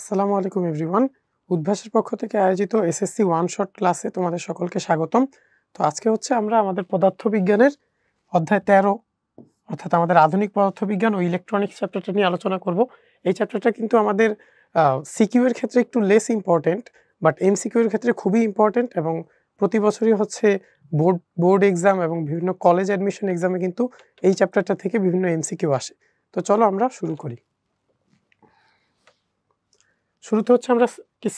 আসসালামু আলাইকুম এভরিওয়ান। উদ্ভাসের পক্ষ থেকে আয়োজিত এসএসসি ওয়ান শট ক্লাসে তোমাদের সকলকে স্বাগতম। তো আজকে হচ্ছে আমরা আমাদের পদার্থবিজ্ঞানের অধ্যায় 13 অর্থাৎ আমাদের আধুনিক পদার্থবিজ্ঞান ও ইলেকট্রনিক্স চ্যাপ্টারটা নিয়ে আলোচনা করব। এই চ্যাপ্টারটা কিন্তু আমাদের সিকিউ এর ক্ষেত্রে একটু লেস ইম্পর্টেন্ট, বাট এমসিকিউ এর ক্ষেত্রে খুবই ইম্পর্টেন্ট এবং প্রতি বছরই হচ্ছে বোর্ড এক্সাম এবং বিভিন্ন কলেজ অ্যাডমিশন এক্সামে কিন্তু এই চ্যাপ্টারটা থেকে বিভিন্ন এমসিকিউ আসে। তো চলো আমরা শুরু করি। শুরুতে হচ্ছে আমরা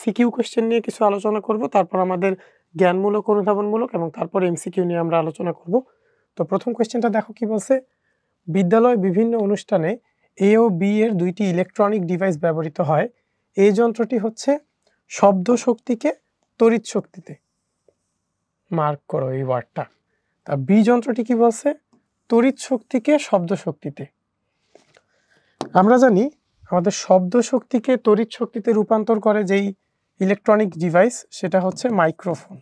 সিকিউ কোয়েশ্চেন নিয়ে কিছু আলোচনা করব, তারপর আমাদের জ্ঞানমূলক, অনুধাবনমূলক এবং তারপর এমসিকিউ নিয়ে আমরা আলোচনা করব। তো প্রথম কোয়েশ্চেনটা দেখো কি বলছে। বিদ্যালয় বিভিন্ন অনুষ্ঠানে এ ও বি এর দুইটি ইলেকট্রনিক ডিভাইস ব্যবহৃত হয়। এই যন্ত্রটি হচ্ছে শব্দ শক্তিকে তড়িৎ শক্তিতে, মার্ক করো এই ওয়ার্ডটা। তা বি যন্ত্রটি কি বলছে, তড়িৎ শক্তিকে শব্দ শক্তিতে। আমরা জানি আমাদের শব্দ শক্তিকে তড়িৎ শক্তিতে রূপান্তর করে যেই ইলেকট্রনিক ডিভাইস সেটা হচ্ছে মাইক্রোফোন,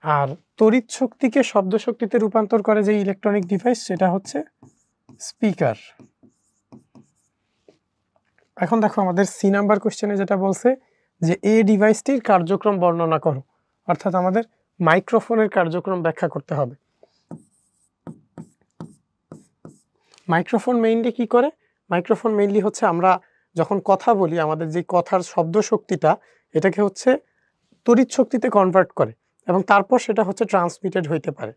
আর তড়িৎ শক্তিকে শব্দ শক্তিতে রূপান্তর করে যেই ইলেকট্রনিক ডিভাইস সেটা হচ্ছে স্পিকার। এখন দেখো আমাদের সি নাম্বার কোশ্চেনে যেটা বলছে যে এ ডিভাইসটির কার্যক্রম বর্ণনা করো, অর্থাৎ আমাদের মাইক্রোফোনের কার্যক্রম ব্যাখ্যা করতে হবে। মাইক্রোফোন মেইনলি কি করে? মাইক্রোফোন মেইনলি হচ্ছে আমরা যখন কথা বলি আমাদের যে কথার শব্দ শক্তিটা এটাকে হচ্ছে তড়িৎ শক্তিতে কনভার্ট করে এবং তারপর সেটা হচ্ছে ট্রান্সমিটেড হইতে পারে।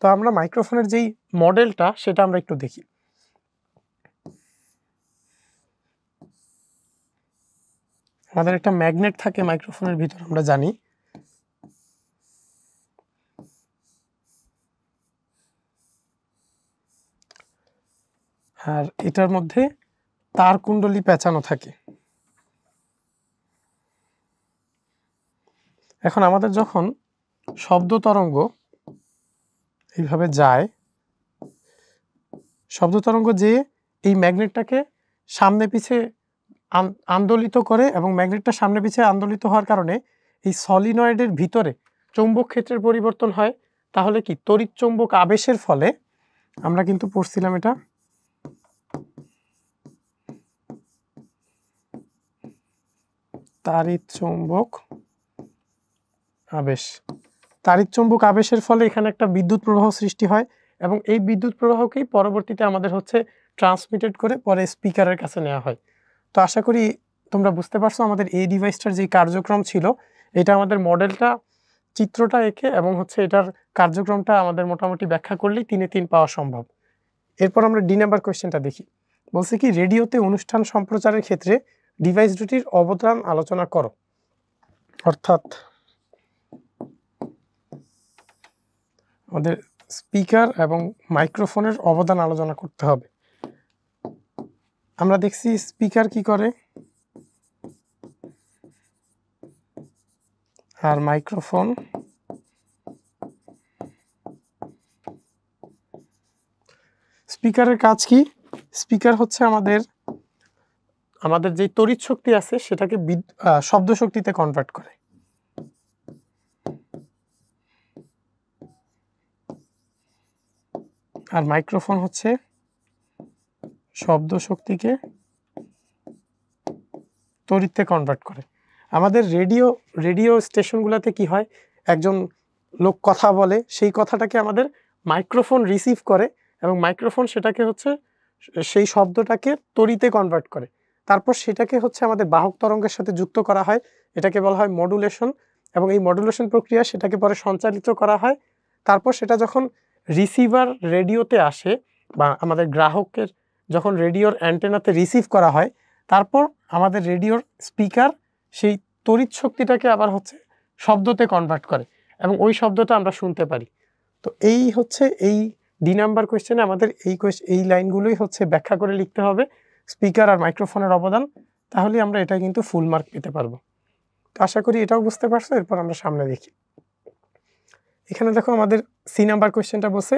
তো আমরা মাইক্রোফোনের যেই মডেলটা সেটা আমরা একটু দেখি। আমাদের একটা ম্যাগনেট থাকে মাইক্রোফোনের ভিতর, আমরা জানি। আর এটার মধ্যে তার কুণ্ডলী পেঁচানো থাকে। এখন আমাদের যখন শব্দ তরঙ্গ এইভাবে যায়, শব্দ তরঙ্গ যে এই ম্যাগনেটটাকে সামনে পিছে আন্দোলিত করে এবং ম্যাগনেটটা সামনে পিছে আন্দোলিত হওয়ার কারণে এই সলিনয়েডের ভিতরে চৌম্বক ক্ষেত্রের পরিবর্তন হয়। তাহলে কি তড়িৎ চৌম্বক আবেশের ফলে, আমরা কিন্তু পড়ছিলাম এটা, তাড়িৎ চৌম্বক আবেশ। তাড়িৎ চৌম্বক আবেশের ফলে এখানে একটা বিদ্যুৎ প্রবাহ সৃষ্টি হয় এবং এই বিদ্যুৎ প্রবাহকেই পরবর্তীতে আমাদের হচ্ছে ট্রান্সমিটেড করে পরে স্পিকারের কাছে নেওয়া হয়। তো আশা করি তোমরা বুঝতে পারছো আমাদের এই ডিভাইসটার যে কার্যক্রম ছিল, এটা আমাদের মডেলটা চিত্রটা এঁকে এবং হচ্ছে এটার কার্যক্রমটা আমাদের মোটামুটি ব্যাখ্যা করলেই 3-এ 3 পাওয়া সম্ভব। এরপর আমরা ডি নাম্বার কোয়েশ্চেনটা দেখি। বলছে কি রেডিওতে অনুষ্ঠান সম্প্রচারের ক্ষেত্রে ডিভাইস দুটির অবদান আলোচনা করো, অর্থাৎ আমাদের স্পিকার এবং মাইক্রোফোনের অবদান আলোচনা করতে হবে। আমরা দেখছি স্পিকার কি করে আর মাইক্রোফোন স্পিকারের কাজ কি? স্পিকার হচ্ছে আমাদের যে তড়িৎ শক্তি আছে সেটাকে শব্দ শক্তিতে কনভার্ট করে। আর মাইক্রোফোন হচ্ছে শব্দ শক্তিকে তড়িৎতে কনভার্ট করে। আমাদের রেডিও স্টেশনগুলোতে কি হয়, একজন লোক কথা বলে, সেই কথাটাকে আমাদের মাইক্রোফোন রিসিভ করে এবং মাইক্রোফোন সেটাকে হচ্ছে সেই শব্দটাকে তড়িতে কনভার্ট করে। তারপর সেটাকে হচ্ছে আমাদের বাহক তরঙ্গের সাথে যুক্ত করা হয়, এটাকে বলা হয় মডুলেশন, এবং এই মডুলেশন প্রক্রিয়া সেটাকে পরে সঞ্চালিত করা হয়। তারপর সেটা যখন রিসিভার রেডিওতে আসে বা আমাদের গ্রাহকের যখন রেডিওর অ্যান্টেনাতে রিসিভ করা হয়, তারপর আমাদের রেডিওর স্পিকার সেই তড়িৎ শক্তিটাকে আবার হচ্ছে শব্দতে কনভার্ট করে এবং ওই শব্দটা আমরা শুনতে পারি। তো এই হচ্ছে এই ডি নাম্বার কোয়েশ্চেনে আমাদের এই লাইনগুলোই হচ্ছে ব্যাখ্যা করে লিখতে হবে, স্পিকার আর মাইক্রোফোনের অবদান। তাহলে আমরা এটা কিন্তু ফুল মার্ক পেতে পারবো। তো আশা করি এটাও বুঝতে পারছো। এরপর আমরা সামনে দেখি। এখানে দেখো আমাদের সি নাম্বার কোয়েশ্চেনটা বলছে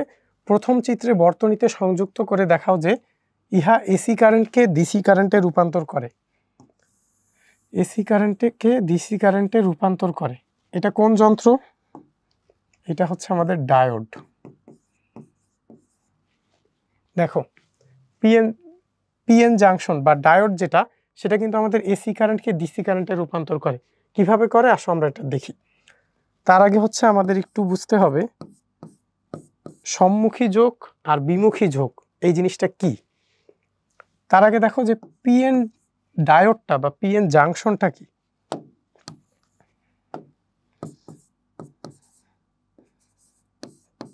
প্রথম চিত্রে বর্তনীতে সংযুক্ত করে দেখাও যে ইহা এসি কারেন্টকে ডিসি কারেন্টে রূপান্তর করে। এসি কারেন্টকে ডিসি কারেন্টে রূপান্তর করে, এটা কোন যন্ত্র? এটা হচ্ছে আমাদের ডায়োড। দেখো পি পিএন জাংশন বা ডায়োড যেটা, সেটা কিন্তু আমাদের এসি কারেন্টকে ডিসি কারেন্টে রূপান্তর করে। কিভাবে করে আসো আমরা এটা দেখি। তার আগে হচ্ছে আমাদের একটু বুঝতে হবে সম্মুখী যোগ আর বিমুখী যোগ এই জিনিসটা কি। তার আগে দেখো যে পিএন ডায়োডটা বা পিএন জাংশনটা কি।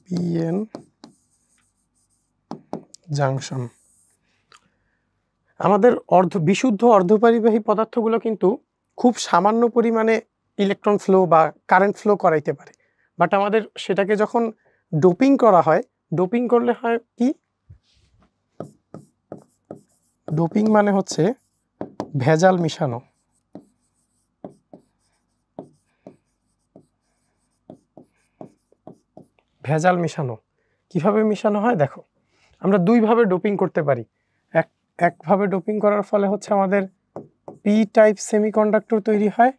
পিএন জাংশন, আমাদের বিশুদ্ধ অর্ধপরিবাহী পদার্থগুলো কিন্তু খুব সামান্য পরিমাণে ইলেকট্রন ফ্লো বা কারেন্ট ফ্লো করাইতে পারে, বাট আমাদের সেটাকে যখন ডোপিং করা হয়, ডোপিং করলে হয় কি, ডোপিং মানে হচ্ছে ভেজাল মিশানো। ভেজাল মিশানো কিভাবে মিশানো হয় দেখো, আমরা দুইভাবে ডোপিং করতে পারি। একভাবে ডোপিং করার ফলে হচ্ছে আমাদের পি টাইপ সেমিকন্ডাক্টর তৈরি হয়,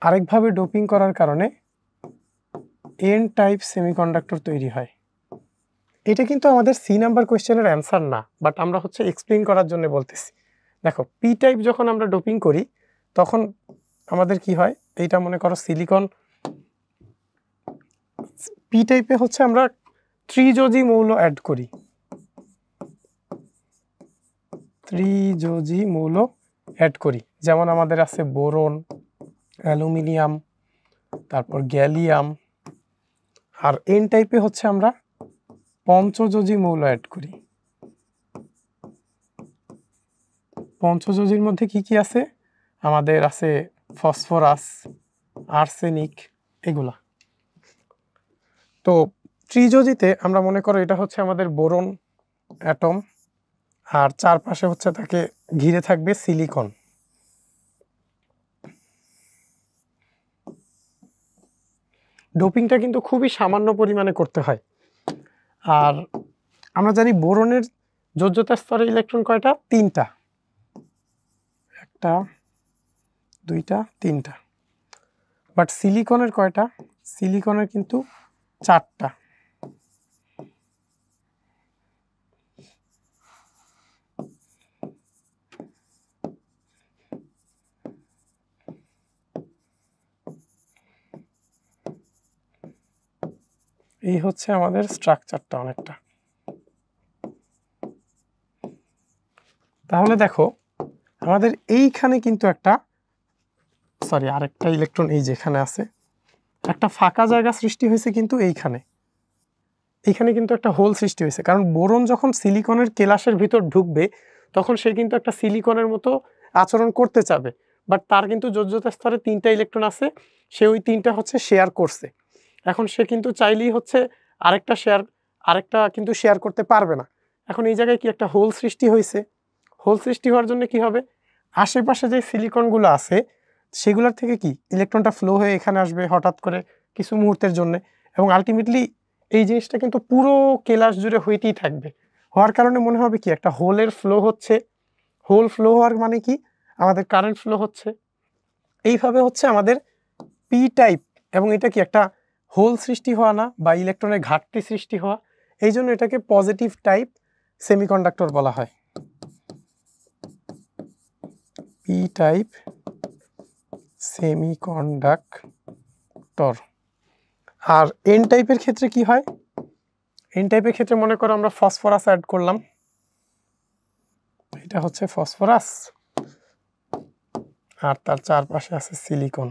আরেকভাবে ডোপিং করার কারণে এন টাইপ সেমিকন্ডাক্টর তৈরি হয়। এটা কিন্তু আমাদের সি নাম্বার কোয়েশ্চেনের অ্যান্সার না, বাট আমরা হচ্ছে এক্সপ্লেইন করার জন্য বলতেছি। দেখো পি টাইপ যখন আমরা ডোপিং করি তখন আমাদের কি হয়, এইটা মনে করো সিলিকন, পি টাইপে হচ্ছে আমরা ত্রিযোজী মৌল অ্যাড করি, ত্রিযোজী মৌল অ্যাড করি, যেমন আমাদের আছে বোরন, অ্যালুমিনিয়াম, তারপর গ্যালিয়াম। আর এন টাইপে হচ্ছে আমরা পঞ্চযোজী মৌল অ্যাড করি। পঞ্চযোজীর মধ্যে কি কি আছে, আমাদের আছে ফসফরাস, আর্সেনিক, এগুলা। তো ত্রিযোজীতে আমরা মনে করো এটা হচ্ছে আমাদের বোরন অ্যাটম, আর চারপাশে হচ্ছে তাকে ঘিরে থাকবে সিলিকন। ডোপিংটা কিন্তু খুবই সামান্য পরিমাণে করতে হয়। আর আমরা জানি বোরনের যোজ্যতা স্তরে ইলেকট্রন কয়টা, 3টা, 1 2 3টা। বাট সিলিকনের কয়টা, সিলিকনের কিন্তু 4টা। এই হচ্ছে আমাদের স্ট্রাকচারটা অনেকটা। তাহলে দেখো আমাদের এইখানে কিন্তু একটা আরেকটা ইলেকট্রন এই যেখানে আছে, একটা ফাঁকা জায়গা সৃষ্টি হয়েছে কিন্তু এইখানে কিন্তু একটা হোল সৃষ্টি হয়েছে, কারণ বোরন যখন সিলিকনের কেলাসের ভিতর ঢুকবে তখন সে কিন্তু একটা সিলিকনের মতো আচরণ করতে চাবে, বাট তার কিন্তু যোজ্যতা স্তরে 3টা ইলেকট্রন আছে, সে ওই 3টা হচ্ছে শেয়ার করছে। এখন সে কিন্তু চাইলেই হচ্ছে আরেকটা কিন্তু শেয়ার করতে পারবে না। এখন এই জায়গায় কি একটা হোল সৃষ্টি হয়েছে, হোল সৃষ্টি হওয়ার জন্য কি হবে, আশেপাশে যে সিলিকনগুলো আছে সেগুলোর থেকে কি ইলেকট্রনটা ফ্লো হয়ে এখানে আসবে হঠাৎ করে কিছু মুহূর্তের জন্য, এবং আলটিমেটলি এই জিনিসটা কিন্তু পুরো কেলাস জুড়ে হইতেই থাকবে। হওয়ার কারণে মনে হবে কি একটা হোলের ফ্লো হচ্ছে, হোল ফ্লো হওয়ার মানে কি আমাদের কারেন্ট ফ্লো হচ্ছে। এইভাবে হচ্ছে আমাদের পি টাইপ, এবং এটা কি একটা হোল সৃষ্টি হওয়া না বা ইলেকট্রনের ঘাটতি সৃষ্টি হওয়া, এই জন্য এটাকে পজিটিভ টাইপ সেমিকন্ডাক্টর বলা হয়, পি টাইপ সেমিকন্ডাক্টর। আর এন টাইপের ক্ষেত্রে কি হয়, এন টাইপের ক্ষেত্রে মনে করো আমরা ফসফরাস অ্যাড করলাম, এটা হচ্ছে ফসফরাস, আর তার চারপাশে আছে সিলিকন।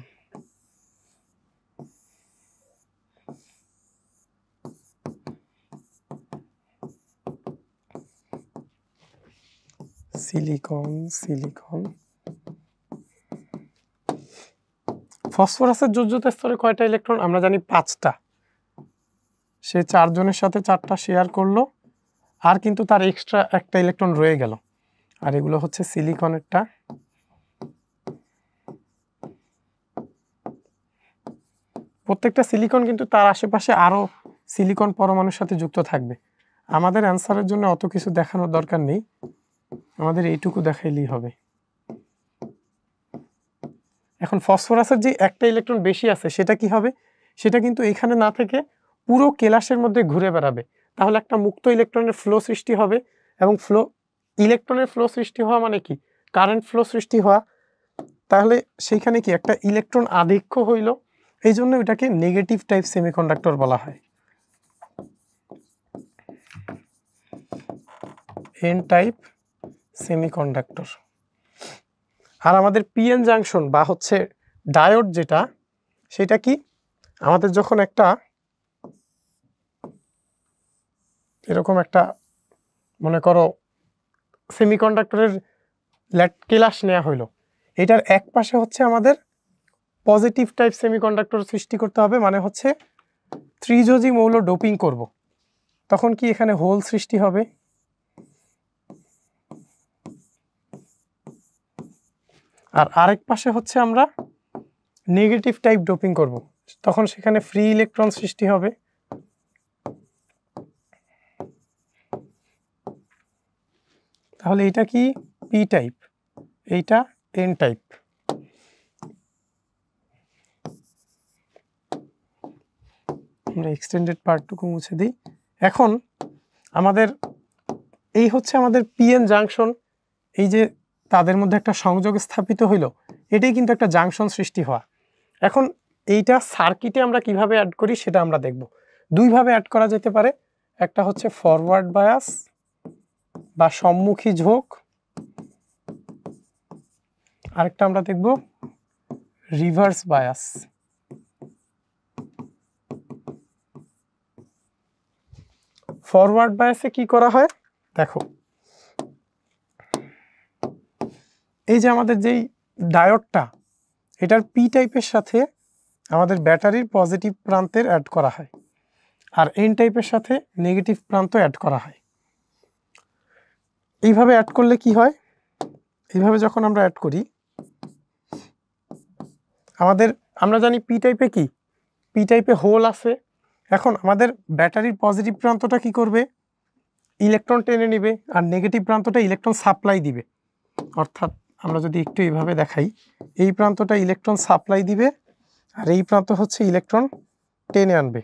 সিলিকন সিলিকন ফসফরাসের যোজ্যতা স্তরে কয়টা ইলেকট্রন, আমরা জানি 5টা। সে 4 জনের সাথে 4টা শেয়ার করলো, আর কিন্তু তার এক্সট্রা একটা ইলেকট্রন রয়ে গেল, আর এগুলো হচ্ছে সিলিকনেরটা। প্রত্যেকটা সিলিকন কিন্তু তার আশেপাশে আরো সিলিকন পরমাণুর সাথে যুক্ত থাকবে। আমাদের অ্যান্সারের জন্য অত কিছু দেখানোর দরকার নেই, আমাদের এইটুকু দেখাইলেই হবে। এখন ফসফরাসের যে একটা ইলেকট্রন বেশি আছে সেটা কি হবে, সেটা কিন্তু এখানে না থেকে পুরো কেলাসের মধ্যে ঘুরে বেড়াবে, তাহলে একটা মুক্ত ইলেকট্রনের ফ্লো সৃষ্টি হবে, এবং ফ্লো ইলেকট্রনের ফ্লো সৃষ্টি হওয়া মানে কি, কারেন্ট ফ্লো সৃষ্টি হওয়া, তাহলে সেইখানে কি একটা ইলেকট্রন আধিক্য হইল, এই জন্য এটাকে নেগেটিভ টাইপ সেমিকন্ডাক্টর বলা হয়, এন টাইপ সেমিকন্ডাক্টর। আর আমাদের পিএন জাংশন বা হচ্ছে ডায়োড যেটা, সেটা কি, আমাদের যখন একটা এরকম একটা মনে করো সেমিকন্ডাক্টরের ক্লাস নেওয়া হইলো, এটার এক পাশে হচ্ছে আমাদের পজিটিভ টাইপ সেমিকন্ডাক্টর সৃষ্টি করতে হবে, মানে হচ্ছে ত্রিযোজী মৌল ডোপিং করব, তখন কি এখানে হোল সৃষ্টি হবে। আর আরেক পাশে হচ্ছে আমরা নেগেটিভ টাইপ ডোপিং করব, তখন সেখানে ফ্রি ইলেকট্রন সৃষ্টি হবে। তাহলে এটা কি পি টাইপ, এইটা এন টাইপ। আমরা এক্সটেন্ডেড পার্টটুকু মুছে দিই। এখন আমাদের এই হচ্ছে আমাদের পিএন জাংশন, এই যে তাদের মধ্যে একটা সংযোগ স্থাপিত হইল, এটাই কিন্তু একটা জাংশন সৃষ্টি হওয়া। এখন এইটা সার্কিটে আমরা কিভাবে অ্যাড করি সেটা আমরা দেখব। দুইভাবে অ্যাড করা যেতে পারে, একটা হচ্ছে ফরওয়ার্ড বায়াস বা সম্মুখী ঝোঁক, আরেকটা আমরা দেখব রিভার্স বায়াস। ফরওয়ার্ড বায়াসে কি করা হয় দেখো, এই যে আমাদের যেই ডায়োডটা, এটার পি টাইপের সাথে আমাদের ব্যাটারির পজিটিভ প্রান্তের অ্যাড করা হয়, আর এন টাইপের সাথে নেগেটিভ প্রান্ত অ্যাড করা হয়। এইভাবে অ্যাড করলে কি হয়, এইভাবে যখন আমরা অ্যাড করি, আমরা জানি পি টাইপে কি, পি টাইপে হোল আছে। এখন আমাদের ব্যাটারির পজিটিভ প্রান্তটা কি করবে, ইলেকট্রন টেনে নেবে, আর নেগেটিভ প্রান্তটা ইলেকট্রন সাপ্লাই দিবে। অর্থাৎ আমরা যদি একটু এইভাবে দেখাই, এই প্রান্তটা ইলেকট্রন সাপ্লাই দিবে, আর এই প্রান্ত হচ্ছে ইলেকট্রন টেনে আনবে।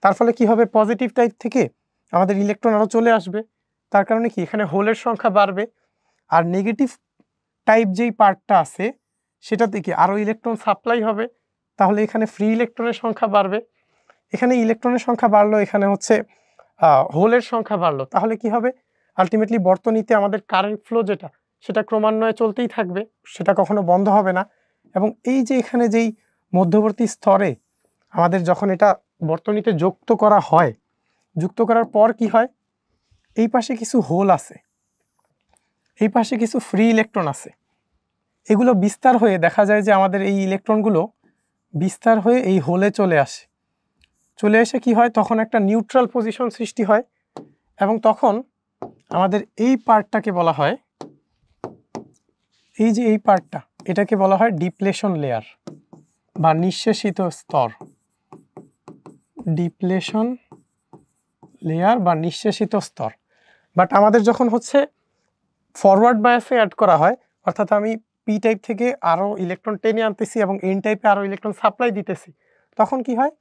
তার ফলে কি হবে, পজিটিভ টাইপ থেকে আমাদের ইলেকট্রন আরও চলে আসবে, তার কারণে কি এখানে হোলের সংখ্যা বাড়বে, আর নেগেটিভ টাইপ যেই পার্টটা আছে সেটা থেকে আরও ইলেকট্রন সাপ্লাই হবে, তাহলে এখানে ফ্রি ইলেকট্রনের সংখ্যা বাড়বে। এখানে ইলেকট্রনের সংখ্যা বাড়লো, এখানে হচ্ছে হোলের সংখ্যা বাড়লো, তাহলে কি হবে, আলটিমেটলি বর্তনীতে আমাদের কারেন্ট ফ্লো যেটা, সেটা ক্রমান্বয়ে চলতেই থাকবে, সেটা কখনো বন্ধ হবে না। এবং এই যে এখানে যেই মধ্যবর্তী স্তরে আমাদের যখন এটা বর্তনীতে যুক্ত করা হয়, যুক্ত করার পর কি হয়, এই পাশে কিছু হোল আছে, এই পাশে কিছু ফ্রি ইলেকট্রন আছে, এগুলো বিস্তার হয়ে দেখা যায় যে আমাদের এই ইলেকট্রনগুলো বিস্তার হয়ে এই হোলে চলে আসে, চলে এসে কি হয়, তখন একটা নিউট্রাল পজিশন সৃষ্টি হয়, এবং তখন আমাদের এই পার্টটাকে বলা হয়, এই যে এই পার্টটা, এটাকে বলা হয় ডিপ্লেশন লেয়ার বা নিঃশেষিত স্তর, ডিপ্লেশন লেয়ার বা নিঃশেষিত স্তর। বাট আমাদের যখন হচ্ছে ফরওয়ার্ড বায়াসে অ্যাড করা হয়, অর্থাৎ আমি পি টাইপ থেকে আরও ইলেকট্রন টেনে আনতেছি এবং এন টাইপে আরও ইলেকট্রন সাপ্লাই দিতেছি, তখন কি হয়,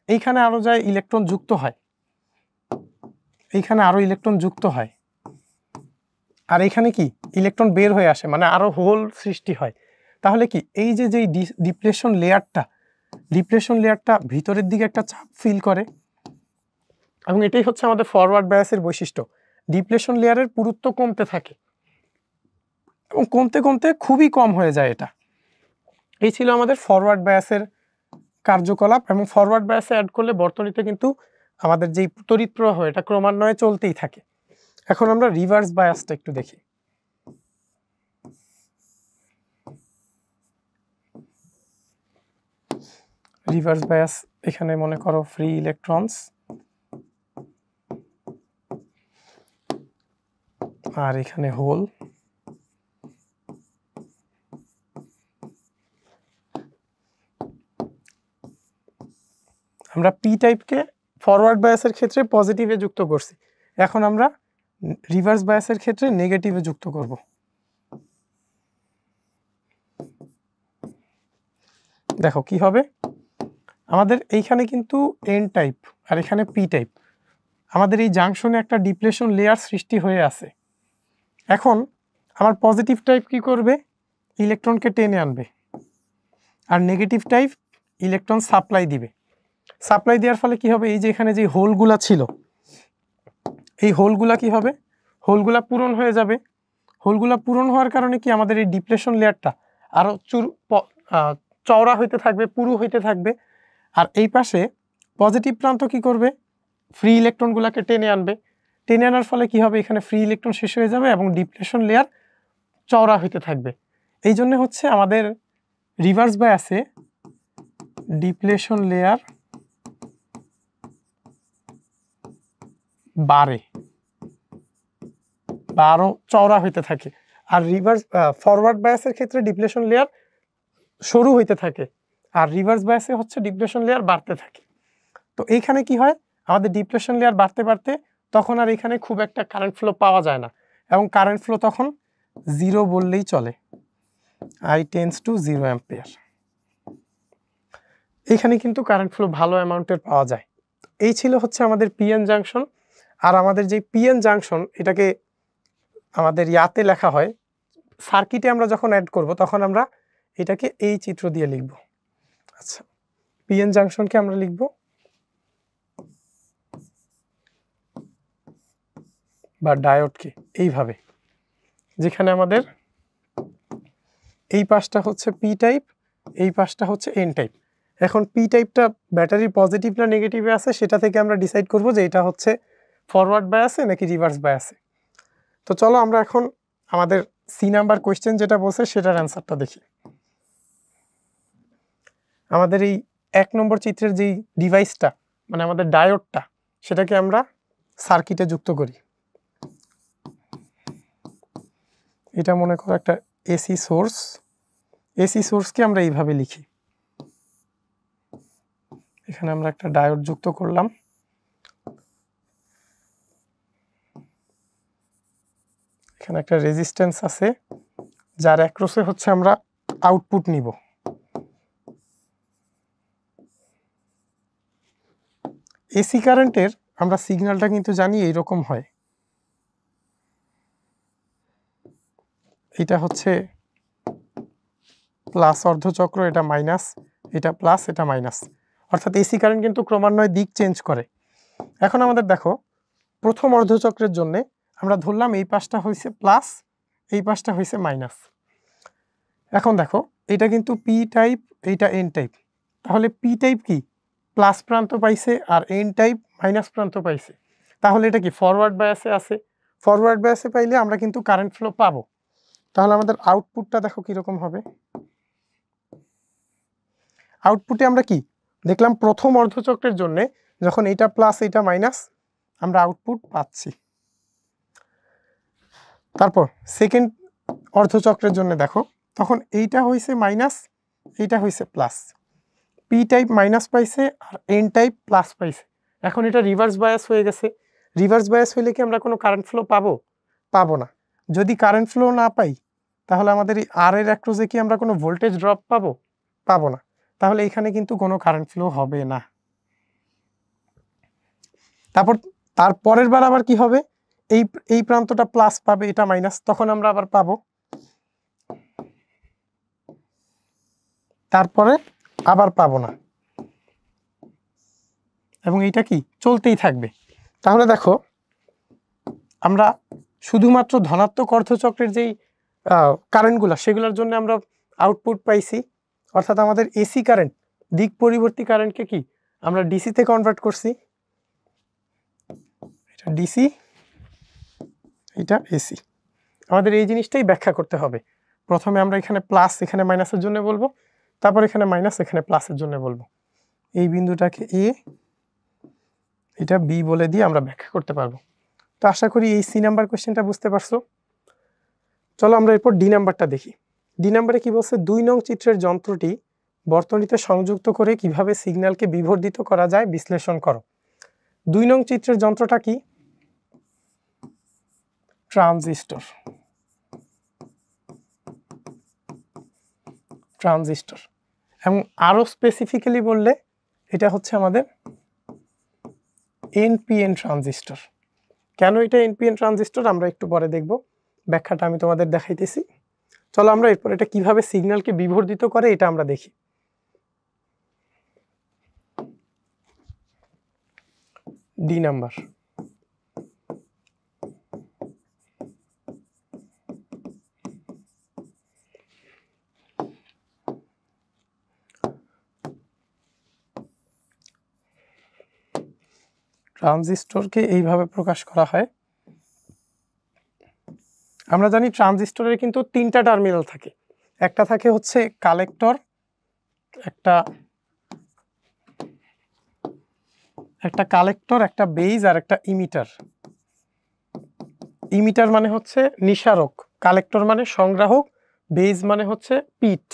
এইখানে আরও যায় ইলেকট্রন যুক্ত হয়, এইখানে আরও ইলেকট্রন যুক্ত হয়, আর এইখানে কি ইলেকট্রন বের হয়ে আসে, মানে আরও হোল সৃষ্টি হয়। তাহলে কি এই যে যেই ডিপ্লেশন লেয়ারটা ভিতরের দিকে একটা চাপ ফিল করে, এবং এটাই হচ্ছে আমাদের ফরওয়ার্ড বায়াসের বৈশিষ্ট্য। ডিপ্লেশন লেয়ারের পুরুত্ব কমতে থাকে এবং কমতে কমতে খুবই কম হয়ে যায় এটা। এই ছিল আমাদের ফরওয়ার্ড বায়াসের কার্যকলাপ, এবং ফরওয়ার্ড বায়াসে অ্যাড করলে বর্তনীতে কিন্তু আমাদের যেই তড়িৎ প্রবাহ, এটা ক্রমান্বয়ে চলতেই থাকে। এখন আমরা রিভার্স বায়াসটা একটু দেখি। রিভার্স বায়াস, এখানে মনে করো ফ্রি ইলেকট্রনস, আর এখানে হোল। আমরা পি টাইপকে ফরওয়ার্ড বায়াসের ক্ষেত্রে পজিটিভে যুক্ত করছি, এখন আমরা রিভার্স বায়াসের ক্ষেত্রে নেগেটিভে যুক্ত করব। দেখো কি হবে, আমাদের এইখানে কিন্তু এন টাইপ আর এখানে পি টাইপ, আমাদের এই জাংশনে একটা ডিপ্লেশন লেয়ার সৃষ্টি হয়ে আছে। এখন আমার পজিটিভ টাইপ কি করবে, ইলেকট্রনকে টেনে আনবে, আর নেগেটিভ টাইপ ইলেকট্রন সাপ্লাই দিবে। সাপ্লাই দেওয়ার ফলে কি হবে, এই যে এখানে যে হোলগুলা ছিল, এই হোলগুলা কি হবে, হোলগুলা পূরণ হয়ে যাবে। হোলগুলা পূরণ হওয়ার কারণে কি আমাদের এই ডিপ্লেশন লেয়ারটা আরও চওড়া হইতে থাকবে, পুরু হইতে থাকবে। আর এই পাশে পজিটিভ প্রান্ত কি করবে, ফ্রি ইলেকট্রনগুলোকে টেনে আনবে। টেনে আনার ফলে কি হবে, এখানে ফ্রি ইলেকট্রন শেষ হয়ে যাবে এবং ডিপ্লেশন লেয়ার চওড়া হইতে থাকবে। এই জন্য হচ্ছে আমাদের রিভার্স বায়াসে ডিপ্লেশন লেয়ার বাড়ে বা আরও চওড়া হইতে থাকে। আর ফরওয়ার্ড বায়াসের ক্ষেত্রে ডিপ্লেশন লেয়ার সরু হইতে থাকে, আর রিভার্স বায়াসে হচ্ছে ডিপ্লেশন লেয়ার বাড়তে থাকে। তো এইখানে কি হয়, আমাদের ডিপ্লেশন লেয়ার বাড়তে বাড়তে তখন আর এখানে খুব একটা কারেন্ট ফ্লো পাওয়া যায় না, এবং কারেন্ট ফ্লো তখন 0 বললেই চলে, I টেন্ডস টু 0 অ্যাম্পিয়ার। এইখানে কিন্তু কারেন্ট ফ্লো ভালো অ্যামাউন্টের পাওয়া যায়। এই ছিল হচ্ছে আমাদের পিএন জাংশন। আর আমাদের যে পিএন জাংশন, এটাকে আমাদের ইয়াতে লেখা হয়, সার্কিটে আমরা যখন অ্যাড করব তখন আমরা এটাকে এই চিত্র দিয়ে লিখব। আচ্ছা, পিএন জাংশনকে আমরা লিখব বা ডায়োডকে এইভাবে, যেখানে আমাদের এই পাশটা হচ্ছে পি টাইপ, এই পাশটা হচ্ছে এন টাইপ। এখন পি টাইপটা ব্যাটারির পজিটিভ না নেগেটিভে আছে, সেটা থেকে আমরা ডিসাইড করব যে এটা হচ্ছে ফরওয়ার্ড বায়াসে নাকি রিভার্স বায়াসে। তো চলো আমরা এখন আমাদের সি নাম্বার কোয়েশ্চেন যেটা বলছে সেটার অ্যান্সারটা দেখি। আমাদের এই 1 নম্বর চিত্রের যেই ডিভাইসটা, মানে আমাদের ডায়োডটা, সেটাকে আমরা সার্কিটে যুক্ত করি। এটা মনে করো একটা এসি সোর্স। এসি সোর্সকে আমরা এইভাবে লিখি, এখানে আমরা একটা ডায়োড যুক্ত করলাম। এখানে একটা রেজিস্ট্যান্স আছে, যার অ্যাক্রসে হচ্ছে আমরা আউটপুট নিব। এসি কারেন্টের আমরা সিগন্যালটা কিন্তু জানি এইরকম হয়, এটা হচ্ছে প্লাস অর্ধচক্র, এটা মাইনাস, এটা প্লাস, এটা মাইনাস। অর্থাৎ এসি কারেন্ট কিন্তু ক্রমান্বয়ে দিক চেঞ্জ করে। এখন আমাদের দেখো, প্রথম অর্ধচক্রের জন্য আমরা ধরলাম এই পাশটা হয়েছে প্লাস, এই পাশটা হয়েছে মাইনাস। এখন দেখো, এটা কিন্তু পি টাইপ, এইটা এন টাইপ। তাহলে পি টাইপ কি প্লাস প্রান্ত পাইছে, আর এন টাইপ মাইনাস প্রান্ত পাইছে। তাহলে এটা কি ফরওয়ার্ড বায়াসে আছে। ফরওয়ার্ড বায়াসে পাইলে আমরা কিন্তু কারেন্ট ফ্লো পাবো। তাহলে আমাদের আউটপুটটা দেখো কীরকম হবে। আউটপুটে আমরা কি দেখলাম, প্রথম অর্ধচক্রের জন্য যখন এটা প্লাস এটা মাইনাস, আমরা আউটপুট পাচ্ছি। তারপর সেকেন্ড অর্ধচক্রের জন্য দেখো, তখন এইটা হয়েছে মাইনাস, এইটা হয়েছে প্লাস। পি টাইপ মাইনাস পাইছে আর এন টাইপ প্লাস পাইছে। এখন এটা রিভার্স বায়াস হয়ে গেছে। রিভার্স বায়াস হইলে কি আমরা কোনো কারেন্ট ফ্লো পাবো না। যদি কারেন্ট ফ্লো না পাই, তাহলে আমাদের এই আর এর অ্যাক্রসে কি আমরা কোনো ভোল্টেজ ড্রপ পাবো না। তাহলে এখানে কিন্তু কোনো কারেন্ট ফ্লো হবে না। তারপরের বার আবার কি হবে, এই প্রান্তটা প্লাস পাবে, এটা মাইনাস, তখন আমরা আবার পাবো। তারপরে আবার পাবো না, এবং এইটা কি চলতেই থাকবে। তাহলে দেখো, আমরা শুধুমাত্র ধনাত্মক অর্ধচক্রের যেই কারেন্টগুলো, সেগুলোর জন্য আমরা আউটপুট পাইছি। অর্থাৎ আমাদের এসি কারেন্ট, দিক পরিবর্তী কারেন্টকে কি আমরা ডিসিতে কনভার্ট করছি। এটা ডিসি, এটা এসি। আমাদের এই জিনিসটাই ব্যাখ্যা করতে হবে। প্রথমে আমরা এখানে প্লাস, এখানে মাইনাসের জন্য বলবো, তারপর এখানে মাইনাস, এখানে প্লাসের জন্য বলবো। এই বিন্দুটাকে এ, এটা বি বলে দিয়ে আমরা ব্যাখ্যা করতে পারবো। তো আশা করি এই সি নাম্বার কোয়েশ্চেনটা বুঝতে পারছো। চলো আমরা এরপর ডি নাম্বারটা দেখি। ডি নাম্বারে কি বলছে, 2 নং চিত্রের যন্ত্রটি বর্তনীতে সংযুক্ত করে কিভাবে সিগন্যালকে বিবর্ধিত করা যায় বিশ্লেষণ করো। 2 নং চিত্রের যন্ত্রটা কি, ট্রানজিস্টর। এবং আরো স্পেসিফিক্যালি বললে এটা হচ্ছে আমাদের এনপিএন ট্রানজিস্টর। কেন এটা এনপিএন ট্রানজিস্টর আমরা একটু পরে দেখব। ব্যাখ্যাটা আমি তোমাদের দেখাইতেছি। চলো আমরা এরপর এটা কিভাবে সিগন্যালকে বিবর্ধিত করে এটা আমরা দেখি। ডি নাম্বার, ট্রানজিস্টরকে এইভাবে প্রকাশ করা হয়। আমরা জানি ট্রানজিস্টরের কিন্তু 3টা টার্মিনাল থাকে। একটা থাকে হচ্ছে কালেক্টর, একটা কালেক্টর, একটা বেজ আর একটা ইমিটার। ইমিটার মানে হচ্ছে নিঃসারক, কালেক্টর মানে সংগ্রাহক, বেজ মানে হচ্ছে পিট।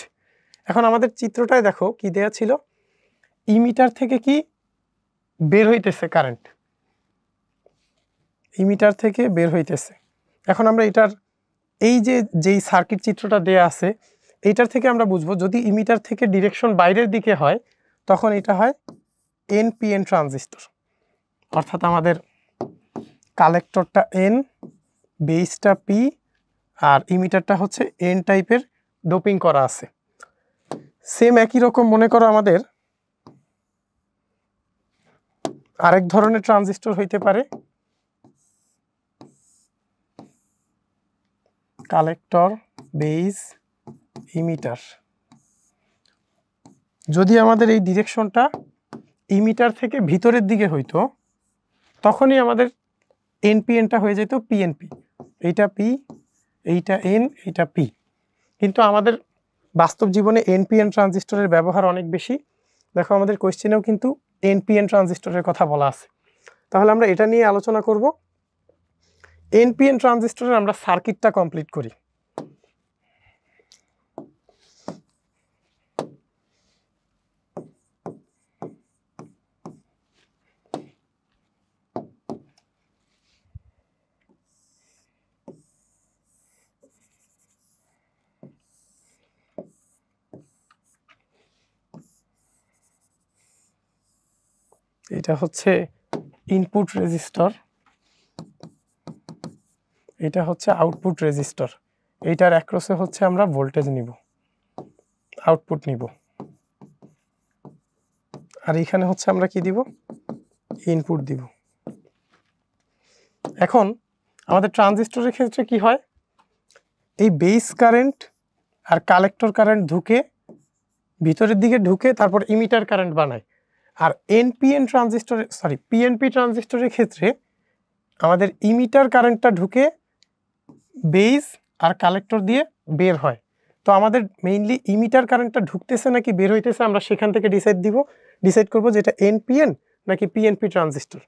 এখন আমাদের চিত্রটায় দেখো কি দেয়া ছিল, ইমিটার থেকে কি বের হইতেছে কারেন্ট, ইমিটার থেকে বের হইতেছে। এখন আমরা এটার এই যেই সার্কিট চিত্রটা দেয়া আছে এইটার থেকে আমরা বুঝবো যদি ইমিটার থেকে ডিরেকশন বাইরের দিকে হয় তখন এটা হয় এনপিএন ট্রানজিস্টর। অর্থাৎ আমাদের কালেক্টরটা এন, বেসটা পি আর ইমিটারটা হচ্ছে এন টাইপের ডোপিং করা আছে। সেম একই রকম মনে করো আমাদের আরেক ধরনের ট্রানজিস্টর হইতে পারে কালেক্টর, বেস, ইমিটার। যদি আমাদের এই ডিরেকশনটা ইমিটার থেকে ভিতরের দিকে হইতো তখনই আমাদের এনপিএনটা হয়ে যেত পিএনপি। এইটা পি, এইটা এন, এইটা পি। কিন্তু আমাদের বাস্তব জীবনে এনপিএন ট্রানজিস্টরের ব্যবহার অনেক বেশি। দেখো আমাদের কোয়েশ্চেনেও কিন্তু এনপিএন ট্রানজিস্টরের কথা বলা আছে। তাহলে আমরা এটা নিয়ে আলোচনা করব। এনপিএন ট্রানজিস্টরের আমরা সার্কিটটা কমপ্লিট করি। এটা হচ্ছে ইনপুট রেজিস্টর, এটা হচ্ছে আউটপুট রেজিস্টর। এইটার অ্যাক্রসে হচ্ছে আমরা ভোল্টেজ নিব, আউটপুট নিব, আর এখানে হচ্ছে আমরা কি দিব, ইনপুট দিব। এখন আমাদের ট্রানজিস্টরের ক্ষেত্রে কি হয়, এই বেস কারেন্ট আর কালেক্টর কারেন্ট ঢুকে ভিতরের দিকে ঢুকে তারপর ইমিটার কারেন্ট বানায়। আর এনপিএন ট্রানজিস্টরের পিএনপি ট্রানজিস্টরের ক্ষেত্রে আমাদের ইমিটার কারেন্টটা ঢুকে বেস আর কালেক্টর দিয়ে বের হয়। তো আমাদের মেইনলি ইমিটার কারেন্টটা ঢুকতেছে নাকি বের হইতেছে আমরা সেখান থেকে ডিসাইড করব যে এটা এনপিএন নাকি পিএনপি ট্রানজিস্টর।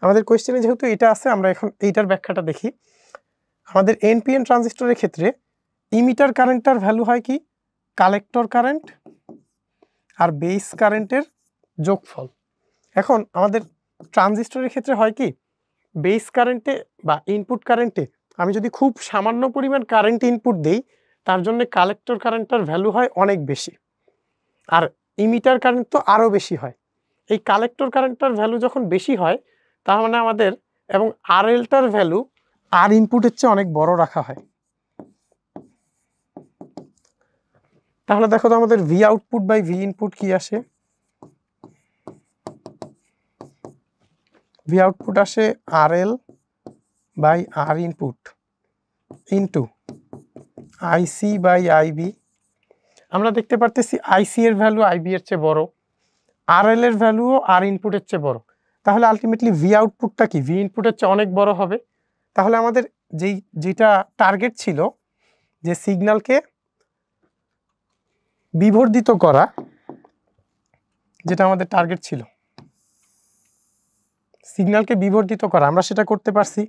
আমাদের কোয়েশ্চেনে যেহেতু এটা আছে আমরা এখন এইটার ব্যাখ্যাটা দেখি। আমাদের এনপিএন ট্রানজিস্টরের ক্ষেত্রে ইমিটার কারেন্টটার ভ্যালু হয় কি, কালেক্টর কারেন্ট আর বেস কারেন্টের যোগফল। এখন আমাদের ট্রানজিস্টরের ক্ষেত্রে হয় কি, বেস কারেন্টে বা ইনপুট কারেন্টে আমি যদি খুব সামান্য পরিমাণ কারেন্ট ইনপুট দেই তার জন্য কালেক্টর কারেন্টটার ভ্যালু হয় অনেক বেশি, আর ইমিটার কারেন্ট তো আরও বেশি হয়। এই কালেক্টর কারেন্টটার ভ্যালু যখন বেশি হয় তার মানে আমাদের এবং আর এলটার ভ্যালু আর ইনপুটের চেয়ে অনেক বড় রাখা হয়। তাহলে দেখো তো আমাদের V output by V input কি আসে, ভি আউটপুট আসে R L by R input into IC by IB. আমরা দেখতে পারতেছি আইসি এর ভ্যালু আইবি এর চেয়ে বড়, আর এল এর ভ্যালুও আর ইনপুটের চেয়ে বড়। তাহলে আলটিমেটলি ভি আউটপুটটা কি ভি ইনপুটের চেয়ে অনেক বড় হবে। তাহলে আমাদের যেটা টার্গেট ছিল যে সিগন্যালকে বিবর্ধিত করা, যেটা আমাদের টার্গেট ছিল সিগন্যালকে বিবর্ধিত করা, আমরা সেটা করতে পারছি।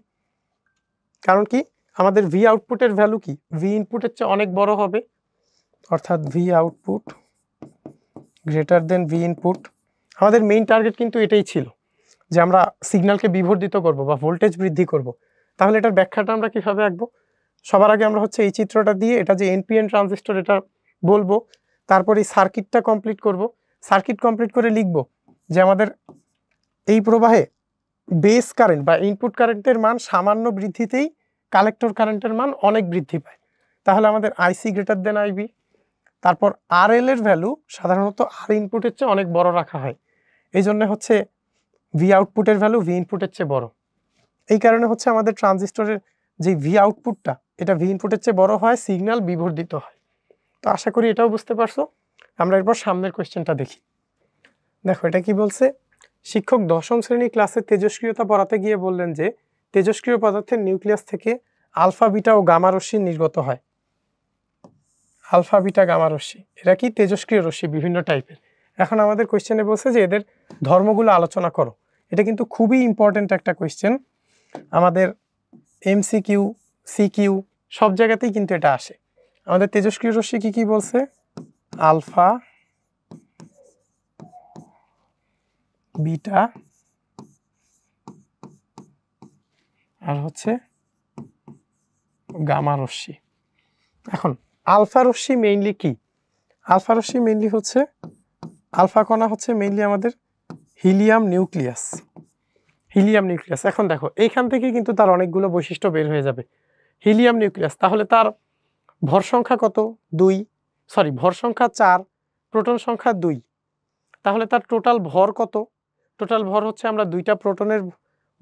কারণ কি আমাদের ভি আউটপুটের ভ্যালু কি ভি ইনপুটের চেয়ে অনেক বড় হবে, অর্থাৎ V output greater than V input. আমাদের মেইন টার্গেট কিন্তু এটাই ছিল যে আমরা সিগন্যালকে বিবর্ধিত করব বা ভোল্টেজ বৃদ্ধি করব। তাহলে এটার ব্যাখ্যাটা আমরা কিভাবে আঁকবো, সবার আগে আমরা হচ্ছে এই চিত্রটা দিয়ে এটা যে এনপিএন ট্রানজিস্টর এটা বলবো, তারপর এই সার্কিটটা কমপ্লিট করব। সার্কিট কমপ্লিট করে লিখব যে আমাদের এই প্রবাহে বেস কারেন্ট বা ইনপুট কারেন্টের মান সামান্য বৃদ্ধিতেই কালেক্টর কারেন্টের মান অনেক বৃদ্ধি পায়। তাহলে আমাদের আইসি গ্রেটার দেন আইবি। তারপর আর এল এর ভ্যালু সাধারণত আর ইনপুটের চেয়ে অনেক বড় রাখা হয়, এই জন্য হচ্ছে ভি আউটপুটের ভ্যালু ভি ইনপুটের চেয়ে বড়। এই কারণে হচ্ছে আমাদের ট্রানজিস্টরের যে ভি আউটপুটটা এটা ভি ইনপুটের চেয়ে বড় হয়, সিগন্যাল বিবর্ধিত হয়। তো আশা করি এটাও বুঝতে পারছো। আমরা এরপর সামনের কোয়েশ্চেনটা দেখি। দেখো এটা কি বলছে, শিক্ষক 10ম শ্রেণী ক্লাসে তেজস্ক্রিয়তা পড়াতে গিয়ে বললেন যে তেজস্ক্রিয় পদার্থের নিউক্লিয়াস থেকে আলফা বিটা ও গামা রশ্মি নির্গত হয়। আলফা বিটা গামা রশ্মি এরা কি তেজস্ক্রিয় রশ্মি বিভিন্ন টাইপের। এখন আমাদের কোয়েশ্চেনে বলছে যে এদের ধর্মগুলো আলোচনা করো। এটা কিন্তু খুবই ইম্পর্টেন্ট একটা কোয়েশ্চেন, আমাদের এমসিকিউ সিকিউ সব জায়গাতেই কিন্তু এটা আসে। আমাদের তেজস্ক্রিয় রশ্মি কি কি বলছে, আলফা বিটা আর হচ্ছে গামা রশ্মি। এখন আলফা রশ্মি মেইনলি কি, আলফা রশ্মি মেইনলি হচ্ছে আলফা কণা হচ্ছে মেইনলি আমাদের হিলিয়াম নিউক্লিয়াস। হিলিয়াম নিউক্লিয়াস, এখন দেখো এইখান থেকে কিন্তু তার অনেকগুলো বৈশিষ্ট্য বের হয়ে যাবে। হিলিয়াম নিউক্লিয়াস তাহলে তার ভর সংখ্যা কত, ভর সংখ্যা 4, প্রোটন সংখ্যা 2, তাহলে তার টোটাল ভর কত, টোটাল ভর হচ্ছে আমরা 2টা প্রোটনের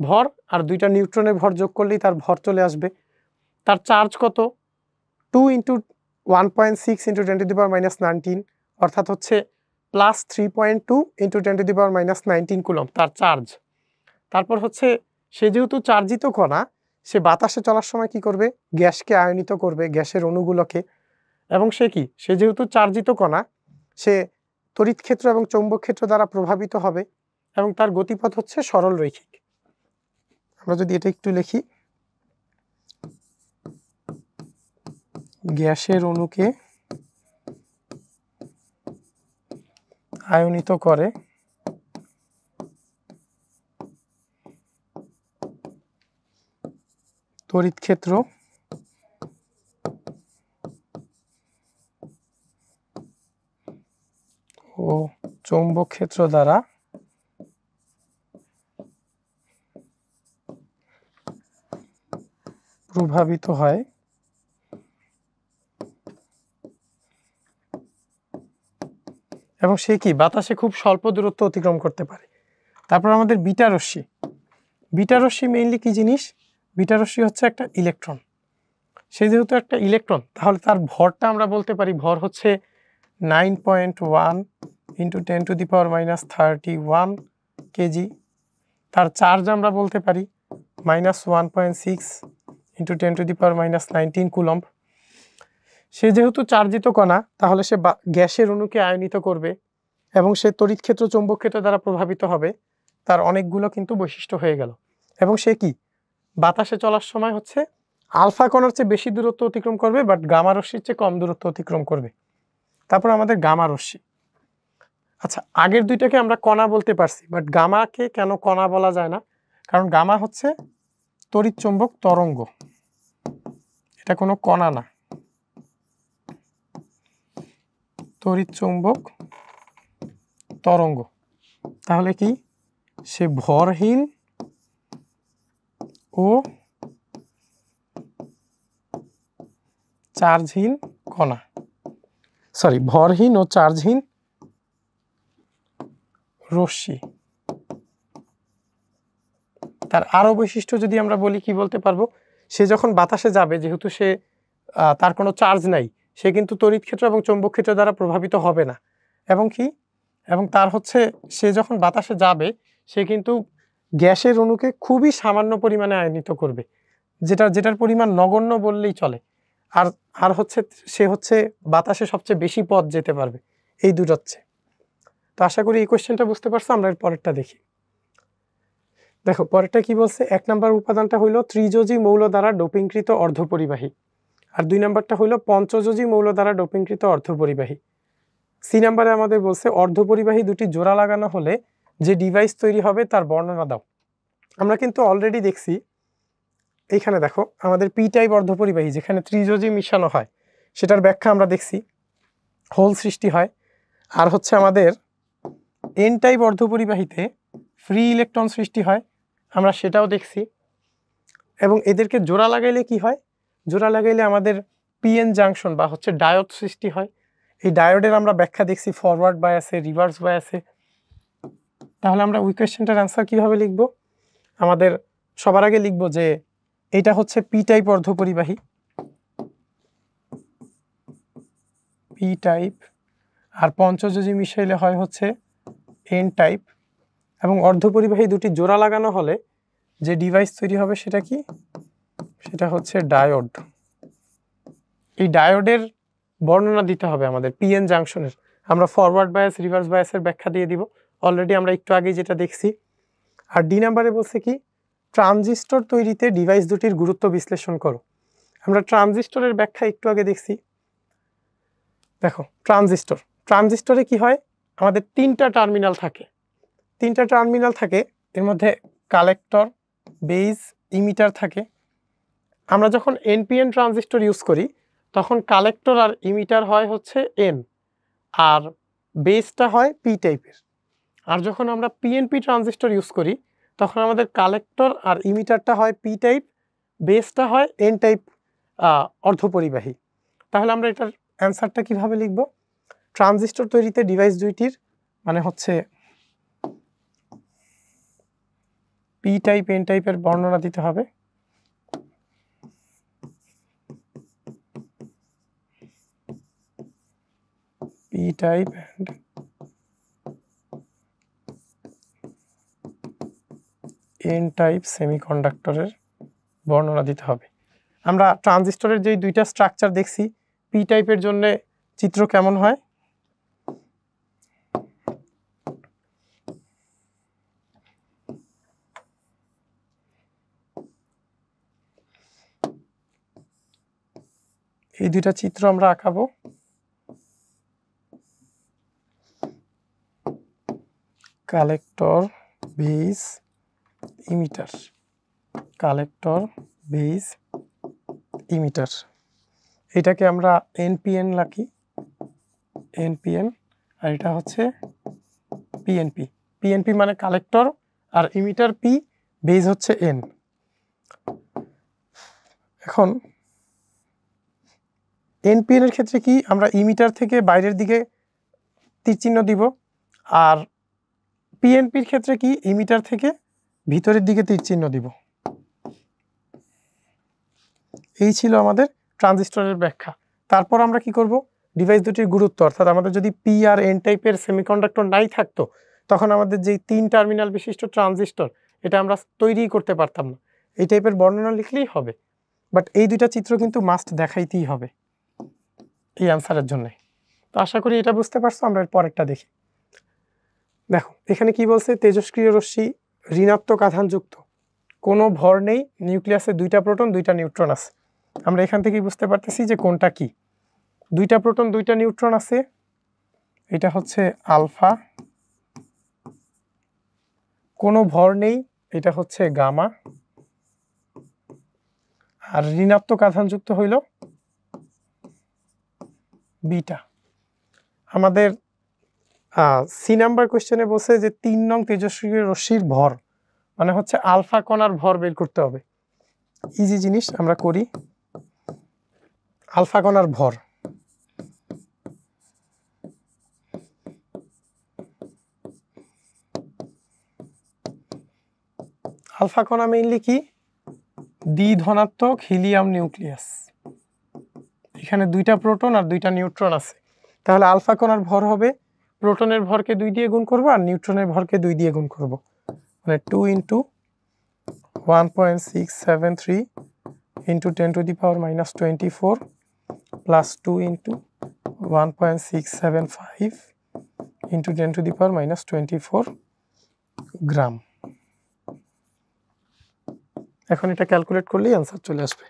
ভর আর 2টা নিউট্রনের ভর যোগ করলেই তার ভর চলে আসবে। তার চার্জ কত, 2 × 1.6 × 10⁻⁻19 অর্থাৎ হচ্ছে +3.2 × 10⁻⁻19 কুলম্ব তার চার্জ। তারপর হচ্ছে সে যেহেতু চার্জিত কণা, সে বাতাসে চলার সময় কি করবে, গ্যাসকে আয়নিত করবে, গ্যাসের অণুগুলোকে। এবং সে কি, সে যেহেতু চার্জিত কণা, সে তড়িৎ ক্ষেত্র এবং চৌম্বক ক্ষেত্র দ্বারা প্রভাবিত হবে এবং তার গতিপথ হচ্ছে সরল রৈখিক। আমরা যদি এটা একটু লিখি, গ্যাসের অণুকে আয়নিত করে তড়িৎ ক্ষেত্র ও চৌম্বক ক্ষেত্র দ্বারা প্রভাবিত হয় এবং সে কি বাতাসে খুব স্বল্প দূরত্ব অতিক্রম করতে পারে। তারপর আমাদের বিটা রশ্মি, বিটা রশ্মি মেইনলি কি জিনিস, বিটা রশ্মি হচ্ছে একটা ইলেকট্রন। সে যেহেতু একটা ইলেকট্রন তাহলে তার ভরটা আমরা বলতে পারি ভর হচ্ছে 9.1 × 10⁻31 কেজি। তার চার্জ আমরা বলতে পারি -1.6 × 10⁻⁻19 কুলম্ব। সে যেহেতু চার্জিত কণা তাহলে সে গ্যাসের অণুকে আয়নিত করবে এবং সে তড়িৎ ক্ষেত্র চৌম্বক ক্ষেত্র দ্বারা প্রভাবিত হবে। তার অনেকগুলো কিন্তু বৈশিষ্ট্য হয়ে গেল। এবং সে কি বাতাসে চলার সময় হচ্ছে আলফা কণার চেয়ে বেশি দূরত্ব অতিক্রম করবে, বাট গামা রশ্মির চেয়ে কম দূরত্ব অতিক্রম করবে। তারপর আমাদের গামা রশ্মি। আচ্ছা, আগের দুইটাকে আমরা কণা বলতে পারছি, বাট গামাকে কেন কণা বলা যায় না, কারণ গামা হচ্ছে তড়িৎ চৌম্বক তরঙ্গ, এটা কোনো কণা না, তড়িৎ চৌম্বক তরঙ্গ। তাহলে কি সে ভরহীন ও চার্জহীন কণা, ভরহীন ও চার্জহীন রশ্মি। তার আরো বৈশিষ্ট্য যদি আমরা বলি কি বলতে পারবো, সে যখন বাতাসে যাবে যেহেতু সে তার কোনো চার্জ নাই, সে কিন্তু তড়িৎ ক্ষেত্র এবং চৌম্বক ক্ষেত্র দ্বারা প্রভাবিত হবে না। এবং তার হচ্ছে সে যখন বাতাসে যাবে সে কিন্তু গ্যাসের অণুকে খুবই সামান্য পরিমাণে আয়নিত করবে, যেটার পরিমাণ নগণ্য বললেই চলে। আর হচ্ছে সে হচ্ছে বাতাসে সবচেয়ে বেশি পথ যেতে পারবে, এই দুটো হচ্ছে। তো আশা করি এই কোয়েশ্চেনটা বুঝতে পারছো। আমরা এর পরেরটা দেখি। দেখো পরেরটা কি বলছে, 1 নম্বর উপাদানটা হইল ত্রিযোজী মৌল দ্বারা ডোপিংকৃত অর্ধপরিবাহী, আর 2 নম্বরটা হইল পঞ্চযোজী মৌল দ্বারা ডোপিংকৃত অর্ধপরিবাহী। সি নাম্বারে আমাদের বলছে অর্ধপরিবাহী দুটি জোড়া লাগানো হলে যে ডিভাইস তৈরি হবে তার বর্ণনা দাও। আমরা কিন্তু অলরেডি দেখছি, এইখানে দেখো আমাদের পি টাইপ অর্ধপরিবাহী যেখানে ত্রিযোজী মিশানো হয় সেটার ব্যাখ্যা আমরা দেখছি, হোল সৃষ্টি হয়। আর হচ্ছে আমাদের এন টাইপ অর্ধপরিবাহীতে ফ্রি ইলেকট্রন সৃষ্টি হয়, আমরা সেটাও দেখছি। এবং এদেরকে জোড়া লাগাইলে কি হয়, জোড়া লাগাইলে আমাদের পিএন জাংশন বা হচ্ছে ডায়োড সৃষ্টি হয়। এই ডায়োডের আমরা ব্যাখ্যা দেখছি ফরওয়ার্ড বায়াসে, রিভার্স বায়াসে। তাহলে আমরা ওই কোয়েশ্চেনটার অ্যান্সার কীভাবে লিখব? আমাদের সবার আগে লিখব যে এটা হচ্ছে পি টাইপ অর্ধপরিবাহী, পি টাইপ, আর পঞ্চযোজী মিশাইলে হয় হচ্ছে এন টাইপ। এবং অর্ধপরিবাহী দুটি জোড়া লাগানো হলে যে ডিভাইস তৈরি হবে সেটা কি? সেটা হচ্ছে ডায়োড। এই ডায়োডের বর্ণনা দিতে হবে আমাদের পিএন জাংশনের। আমরা ফরওয়ার্ড বায়াস, রিভার্স বায়াসের ব্যাখ্যা দিয়ে দিব, অলরেডি আমরা একটু আগে যেটা দেখছি। আর ডি নাম্বারে বলছে কি, ট্রানজিস্টর তৈরিতে ডিভাইস দুটির গুরুত্ব বিশ্লেষণ করো। আমরা ট্রানজিস্টরের ব্যাখ্যা একটু আগে দেখছি। দেখো ট্রানজিস্টরে কি হয়, আমাদের তিনটা টার্মিনাল থাকে। এর মধ্যে কালেক্টর, বেজ, ইমিটার থাকে। আমরা যখন এনপিএন ট্রানজিস্টর ইউজ করি তখন কালেক্টর আর ইমিটার হয় হচ্ছে এন, আর বেসটা হয় পি টাইপের। আর যখন আমরা পিএনপি ট্রানজিস্টর ইউজ করি তখন আমাদের কালেক্টর আর ইমিটারটা হয় পি টাইপ, বেসটা হয় এন টাইপ অর্ধপরিবাহী। তাহলে আমরা এটার অ্যান্সারটা কিভাবে লিখব? ট্রানজিস্টর তৈরিতে ডিভাইস দুইটির মানে হচ্ছে পি টাইপ এন টাইপের বর্ণনা দিতে হবে। P type and N type সেমিকন্ডাক্টরের বর্ণনা দিতে হবে। আমরা ট্রানজিস্টরের যেই দুইটা স্ট্রাকচার দেখছি, পি টাইপের জন্য চিত্র কেমন হয়? এই দুইটা চিত্র আমরা আঁকাবো। Collector, base, emitter, collector, base, emitter. এটাকে আমরা এনপিএন রাখি, এনপিএন, আর এটা হচ্ছে পিএনপি। পিএনপি মানে কালেক্টর আর ইমিটার পি, বেজ হচ্ছে এন। এখন এনপিএন এর ক্ষেত্রে কি, আমরা ইমিটার থেকে বাইরের দিকে তীরচিহ্ন দিব, আর পিএনপির ক্ষেত্রে কি, ইমিটার থেকে ভিতরের দিকে তীরচিহ্ন দিব। এই ছিল আমাদের ট্রানজিস্টরের ব্যাখ্যা। তারপর আমরা কি করব, ডিভাইস দুটির গুরুত্ব, অর্থাৎ আমাদের যদি পি আর এন টাইপের সেমিকন্ডাক্টর নাই থাকতো তখন আমাদের যেই 3 টার্মিনাল বিশিষ্ট ট্রানজিস্টর, এটা আমরা তৈরিই করতে পারতাম না। এই টাইপের বর্ণনা লিখলেই হবে, বাট এই দুইটা চিত্র কিন্তু মাস্ট দেখাইতেই হবে এই অ্যান্সারের জন্য। তো আশা করি এটা বুঝতে পারছো। আমরা এর পরেরটা দেখি। দেখো এখানে কি বলছে, তেজস্ক্রিয় রশ্মি ঋণাত্মক আধানযুক্ত, কোনো ভর নেই, নিউক্লিয়াসে 2টা প্রোটন 2টা নিউট্রন আছে। আমরা এখান থেকেই বুঝতে পারতেছি যে কোনটা কি। 2টা প্রোটন 2টা নিউট্রন আছে, এটা হচ্ছে আলফা। কোনো ভর নেই, এটা হচ্ছে গামা। আর ঋণাত্মক আধানযুক্ত হইল বিটা। আমাদের সি নাম্বার কোয়েশ্চেনে বলছে যে 3 নং তেজস্ক্রিয় রশ্মির ভর মানে হচ্ছে আলফা কণার ভর বের করতে হবে। ইজি জিনিস, আমরা করি। আলফা কণার ভর, আলফা কণা মেইনলি কি, দ্বিধনাত্মক হিলিয়াম নিউক্লিয়াস। এখানে 2টা প্রোটন আর 2টা নিউট্রন আছে। তাহলে আলফা কণার ভর হবে, প্রোটনের ভরকে 2 দিয়ে গুণ করব আর নিউট্রনের ভরকে 2 দিয়ে গুণ করব, মানে 2 × 1.673 × 10⁻⁻24 প্লাস 2 × 1.675 × 10⁻⁻24 গ্রাম। এখন এটা ক্যালকুলেট করলেই অ্যান্সার চলে আসবে।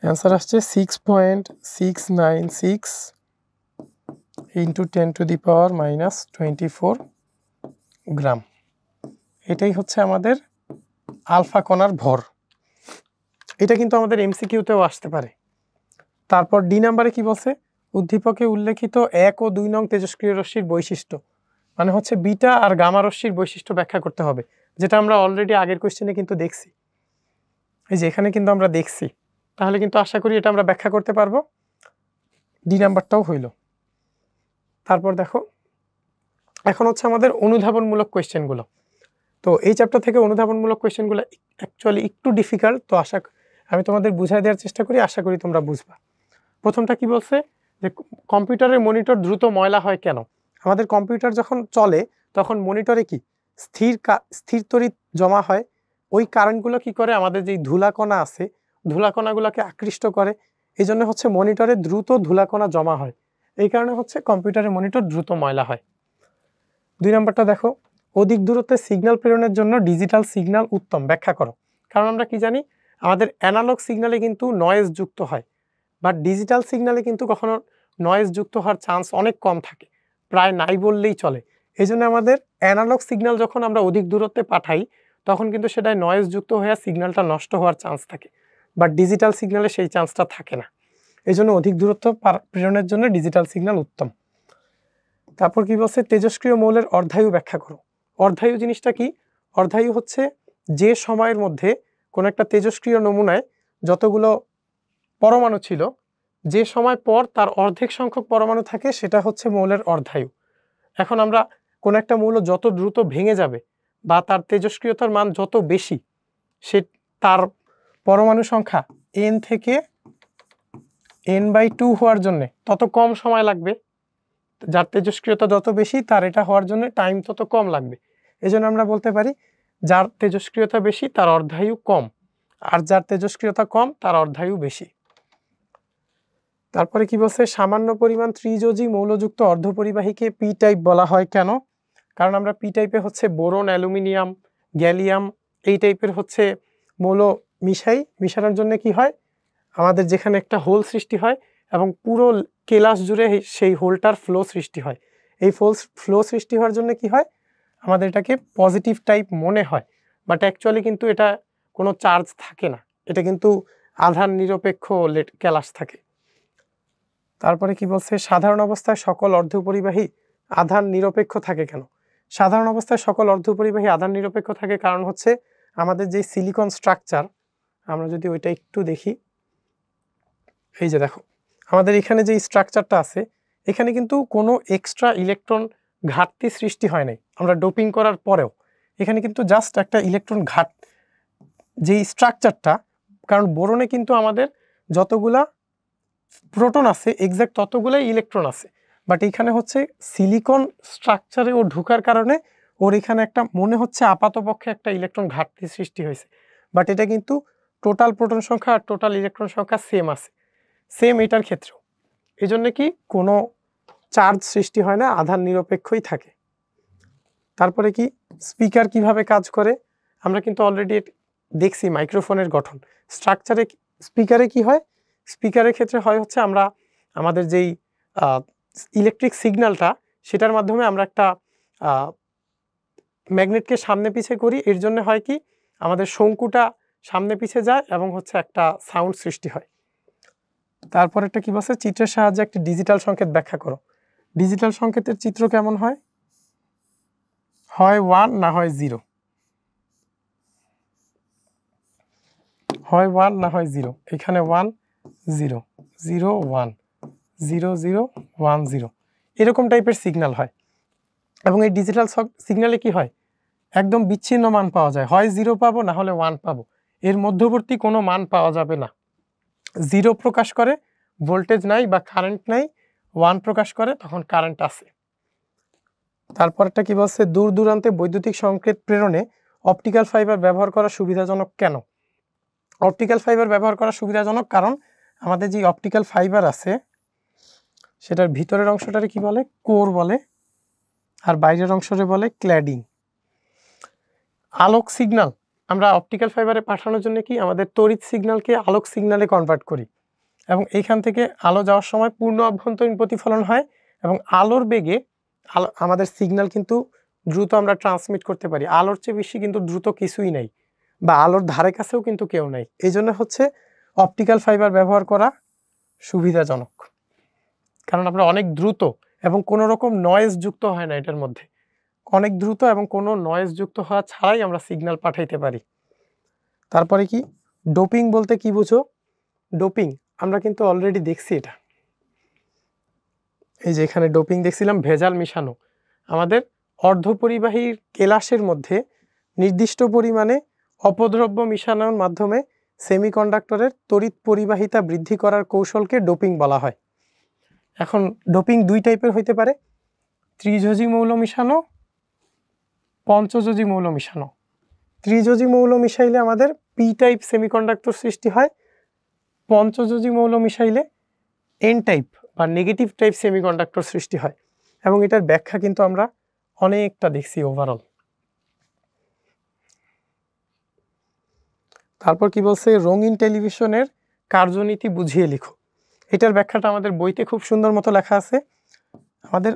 অ্যান্সার আসছে 6.696 × 10⁻⁻24 গ্রাম। এটাই হচ্ছে আমাদের আলফা কণার ভর। এটা কিন্তু আমাদের এমসিকিউতেও আসতে পারে। তারপর ডি নাম্বারে কি বলছে, উদ্দীপকে উল্লেখিত 1 ও 2 নং তেজস্ক্রিয় রশ্মির বৈশিষ্ট্য, মানে হচ্ছে বিটা আর গামা রশ্মির বৈশিষ্ট্য ব্যাখ্যা করতে হবে, যেটা আমরা অলরেডি আগের কোশ্চেনে কিন্তু দেখছি। এই যে এখানে কিন্তু আমরা দেখছি, তাহলে কিন্তু আশা করি এটা আমরা ব্যাখ্যা করতে পারবো। ডি নাম্বারটাও হইল। তারপর দেখো, এখন হচ্ছে আমাদের অনুধাবনমূলক কোয়েশ্চেনগুলো। তো এই চ্যাপ্টার থেকে অনুধাবনমূলক কোয়েশ্চেনগুলো অ্যাকচুয়ালি একটু ডিফিকাল্ট, তো আমি তোমাদের বুঝাই দেওয়ার চেষ্টা করি, আশা করি তোমরা বুঝবা। প্রথমটা কি বলছে, যে কম্পিউটারের মনিটর দ্রুত ময়লা হয় কেন? আমাদের কম্পিউটার যখন চলে তখন মনিটরে কি স্থির তড়িৎ জমা হয়, ওই কারেন্টগুলো কি করে আমাদের যেই ধুলাকণা আছে ধুলাকণাগুলোকে আকৃষ্ট করে, এই জন্য হচ্ছে মনিটরে দ্রুত ধুলাকণা জমা হয়, এই কারণে হচ্ছে কম্পিউটারের মনিটর দ্রুত ময়লা হয়। 2 নম্বরটা দেখো, অধিক দূরত্বে সিগন্যাল প্রেরণের জন্য ডিজিটাল সিগন্যাল উত্তম, ব্যাখ্যা করো। কারণ আমরা কি জানি, আমাদের অ্যানালগ সিগন্যালে কিন্তু নয়েজ যুক্ত হয়, বাট ডিজিটাল সিগন্যালে কিন্তু কখনো নয়েজ যুক্ত হওয়ার চান্স অনেক কম থাকে, প্রায় নাই বললেই চলে। এই জন্য আমাদের অ্যানালগ সিগন্যাল যখন আমরা অধিক দূরত্বে পাঠাই তখন কিন্তু সেটাই নয়েজ যুক্ত হয়ে সিগন্যালটা নষ্ট হওয়ার চান্স থাকে, বাট ডিজিটাল সিগন্যালে সেই চান্সটা থাকে না। এই জন্য অধিক দূরত্ব প্রেরণের জন্য ডিজিটাল সিগন্যাল উত্তম। তারপর কি বলছে, তেজস্ক্রিয় মৌলের অর্ধায়ু ব্যাখ্যা করো। অর্ধায়ু জিনিসটা কি? অর্ধায়ু হচ্ছে যে সময়ের মধ্যে কোন একটা তেজস্ক্রিয় নমুনায় যতগুলো পরমাণু ছিল, যে সময় পর তার অর্ধেক সংখ্যক পরমাণু থাকে, সেটা হচ্ছে মৌলের অর্ধায়ু। এখন আমরা কোন একটা মৌল যত দ্রুত ভেঙে যাবে বা তার তেজস্ক্রিয়তার মান যত বেশি, সে তার পরমাণু সংখ্যা n থেকে n/2 হওয়ার জন্য তত কম সময় লাগবে। যার তেজস্ক্রিয়তা যত বেশি তার এটা হওয়ার জন্য টাইম তত কম লাগবে। এজন্য আমরা বলতে পারি যার তেজস্ক্রিয়তা বেশি তার অর্ধায়ু কম, আর যার তেজস্ক্রিয়তা কম তার অর্ধায়ু বেশি। তারপরে কি বলছে, সামান্য পরিমাণ ত্রিযোজী মৌলযুক্ত অর্ধপরিবাহীকে পি টাইপ বলা হয় কেন? কারণ আমরা পি টাইপে হচ্ছে বোরন, অ্যালুমিনিয়াম, গ্যালিয়াম এই টাইপের হচ্ছে মৌল মিশানোর জন্য কি হয়, আমাদের যেখানে একটা হোল সৃষ্টি হয় এবং পুরো কেলাস জুড়ে সেই হোলটার ফ্লো সৃষ্টি হয়। এই ফ্লো সৃষ্টি হওয়ার জন্য কি হয়, আমাদের এটাকে পজিটিভ টাইপ মনে হয়, বাট অ্যাকচুয়ালি কিন্তু এটা কোনো চার্জ থাকে না, এটা কিন্তু আধান নিরপেক্ষ কেলাস থাকে। তারপরে কি বলছে, সাধারণ অবস্থায় সকল অর্ধপরিবাহী আধান নিরপেক্ষ থাকে কেন? সাধারণ অবস্থায় সকল অর্ধপরিবাহী আধান নিরপেক্ষ থাকে কারণ হচ্ছে আমাদের যে সিলিকন স্ট্রাকচার, আমরা যদি ওইটা একটু দেখি, এই যে দেখো আমাদের এখানে যে স্ট্রাকচারটা আছে, এখানে কিন্তু কোনো এক্সট্রা ইলেকট্রন ঘাটতি সৃষ্টি হয় নাই। আমরা ডোপিং করার পরেও এখানে কিন্তু জাস্ট একটা ইলেকট্রন যেই স্ট্রাকচারটা, কারণ বোরনে কিন্তু আমাদের যতগুলা প্রোটন আছে এক্সাক্ট ততগুলাই ইলেকট্রন আছে, বাট এখানে হচ্ছে সিলিকন স্ট্রাকচারে ও ঢোকার কারণে ওর এখানে একটা মনে হচ্ছে আপাতপক্ষে একটা ইলেকট্রন ঘাটতি সৃষ্টি হয়েছে, বাট এটা কিন্তু টোটাল প্রোটন সংখ্যা আর টোটাল ইলেকট্রন সংখ্যা সেম আছে, সেম এটার ক্ষেত্রেও। এই জন্য কি কোনো চার্জ সৃষ্টি হয় না, আধান নিরপেক্ষই থাকে। তারপরে কি, স্পিকার কিভাবে কাজ করে? আমরা কিন্তু অলরেডি দেখছি মাইক্রোফোনের গঠন। স্পিকারে কি হয়, স্পিকারের ক্ষেত্রে হয় হচ্ছে আমরা আমাদের যেই ইলেকট্রিক সিগন্যালটা, সেটার মাধ্যমে আমরা একটা ম্যাগনেটকে সামনে পিছে করি, এর জন্য হয় কি আমাদের শঙ্কুটা সামনে পিছে যায় এবং হচ্ছে একটা সাউন্ড সৃষ্টি হয়। তারপর একটা কি বলছে, চিত্রের সাহায্যে একটা ডিজিটাল সংকেত ব্যাখ্যা করো। ডিজিটাল সংকেতের চিত্র কেমন হয়? হয় 1 না হয় 0, হয় 1 না হয় 0। এখানে 1 0 0 1 0 0 1 0 এরকম টাইপের সিগন্যাল হয়। এবং এই ডিজিটাল সিগন্যালে কি হয়, একদম বিচ্ছিন্ন মান পাওয়া যায়, হয় 0 পাবো না হলে 1 পাবো, এর মধ্যবর্তী কোনো মান পাওয়া যাবে না। 0 প্রকাশ করে ভোল্টেজ নাই বা কারেন্ট নাই, 1 প্রকাশ করে তখন কারেন্ট আছে। তারপরটা কি বলছে, দূর দূরান্তে বৈদ্যুতিক সংকেত প্রেরণে অপটিক্যাল ফাইবার ব্যবহার করা সুবিধাজনক কেন? অপটিক্যাল ফাইবার ব্যবহার করা সুবিধাজনক কারণ আমাদের যে অপটিক্যাল ফাইবার আছে সেটার ভিতরের অংশটারে কি বলে, কোর বলে, আর বাইরের অংশটারে বলে ক্ল্যাডিং। আলোক সিগন্যাল আমরা অপটিক্যাল ফাইবারে পাঠানোর জন্য কি আমাদের তড়িৎ সিগন্যালকে আলোক সিগন্যালে কনভার্ট করি, এবং এইখান থেকে আলো যাওয়ার সময় পূর্ণ অভ্যন্তরীণ প্রতিফলন হয়, এবং আলোর বেগে আমাদের সিগন্যাল কিন্তু দ্রুত আমরা ট্রান্সমিট করতে পারি। আলোর চেয়ে বেশি কিন্তু দ্রুত কিছুই নাই, বা আলোর ধারে কাছেও কিন্তু কেউ নাই। এই জন্য হচ্ছে অপটিক্যাল ফাইবার ব্যবহার করা সুবিধাজনক। কারণ আমরা অনেক দ্রুত এবং কোনো রকম নয়েজ যুক্ত হয় না এটার মধ্যে, অনেক দ্রুত এবং কোনো নয়েজ যুক্ত হওয়া ছাড়াই আমরা সিগন্যাল পাঠাইতে পারি। তারপরে কি ডোপিং বলতে কি বুঝো? ডোপিং আমরা কিন্তু অলরেডি দেখছি, এটা এই যে এখানে ডোপিং দেখছিলাম, ভেজাল মিশানো। আমাদের অর্ধপরিবাহী কেলাসের মধ্যে নির্দিষ্ট পরিমাণে অপদ্রব্য মিশানোর মাধ্যমে সেমিকন্ডাক্টরের তড়িৎ পরিবাহিতা বৃদ্ধি করার কৌশলকে ডোপিং বলা হয়। এখন ডোপিং দুই টাইপের হইতে পারে, ত্রিযোজী মৌল মিশানো, পঞ্চযোজী মৌল মিশানো। ত্রিযোজী মৌল মিশাইলে আমাদের পি টাইপ সেমিকন্ডাক্টর সৃষ্টি হয়, পঞ্চযোজী মৌল মিশাইলে এন টাইপ বা নেগেটিভ টাইপ সেমিকন্ডাক্টর সৃষ্টি হয়, এবং এটার ব্যাখ্যা কিন্তু আমরা অনেকটা দেখছি ওভারঅল। তারপর কি বলছে, রঙিন টেলিভিশনের কার্যনীতি বুঝিয়ে লিখো। এটার ব্যাখ্যাটা আমাদের বইতে খুব সুন্দর মতো লেখা আছে। আমাদের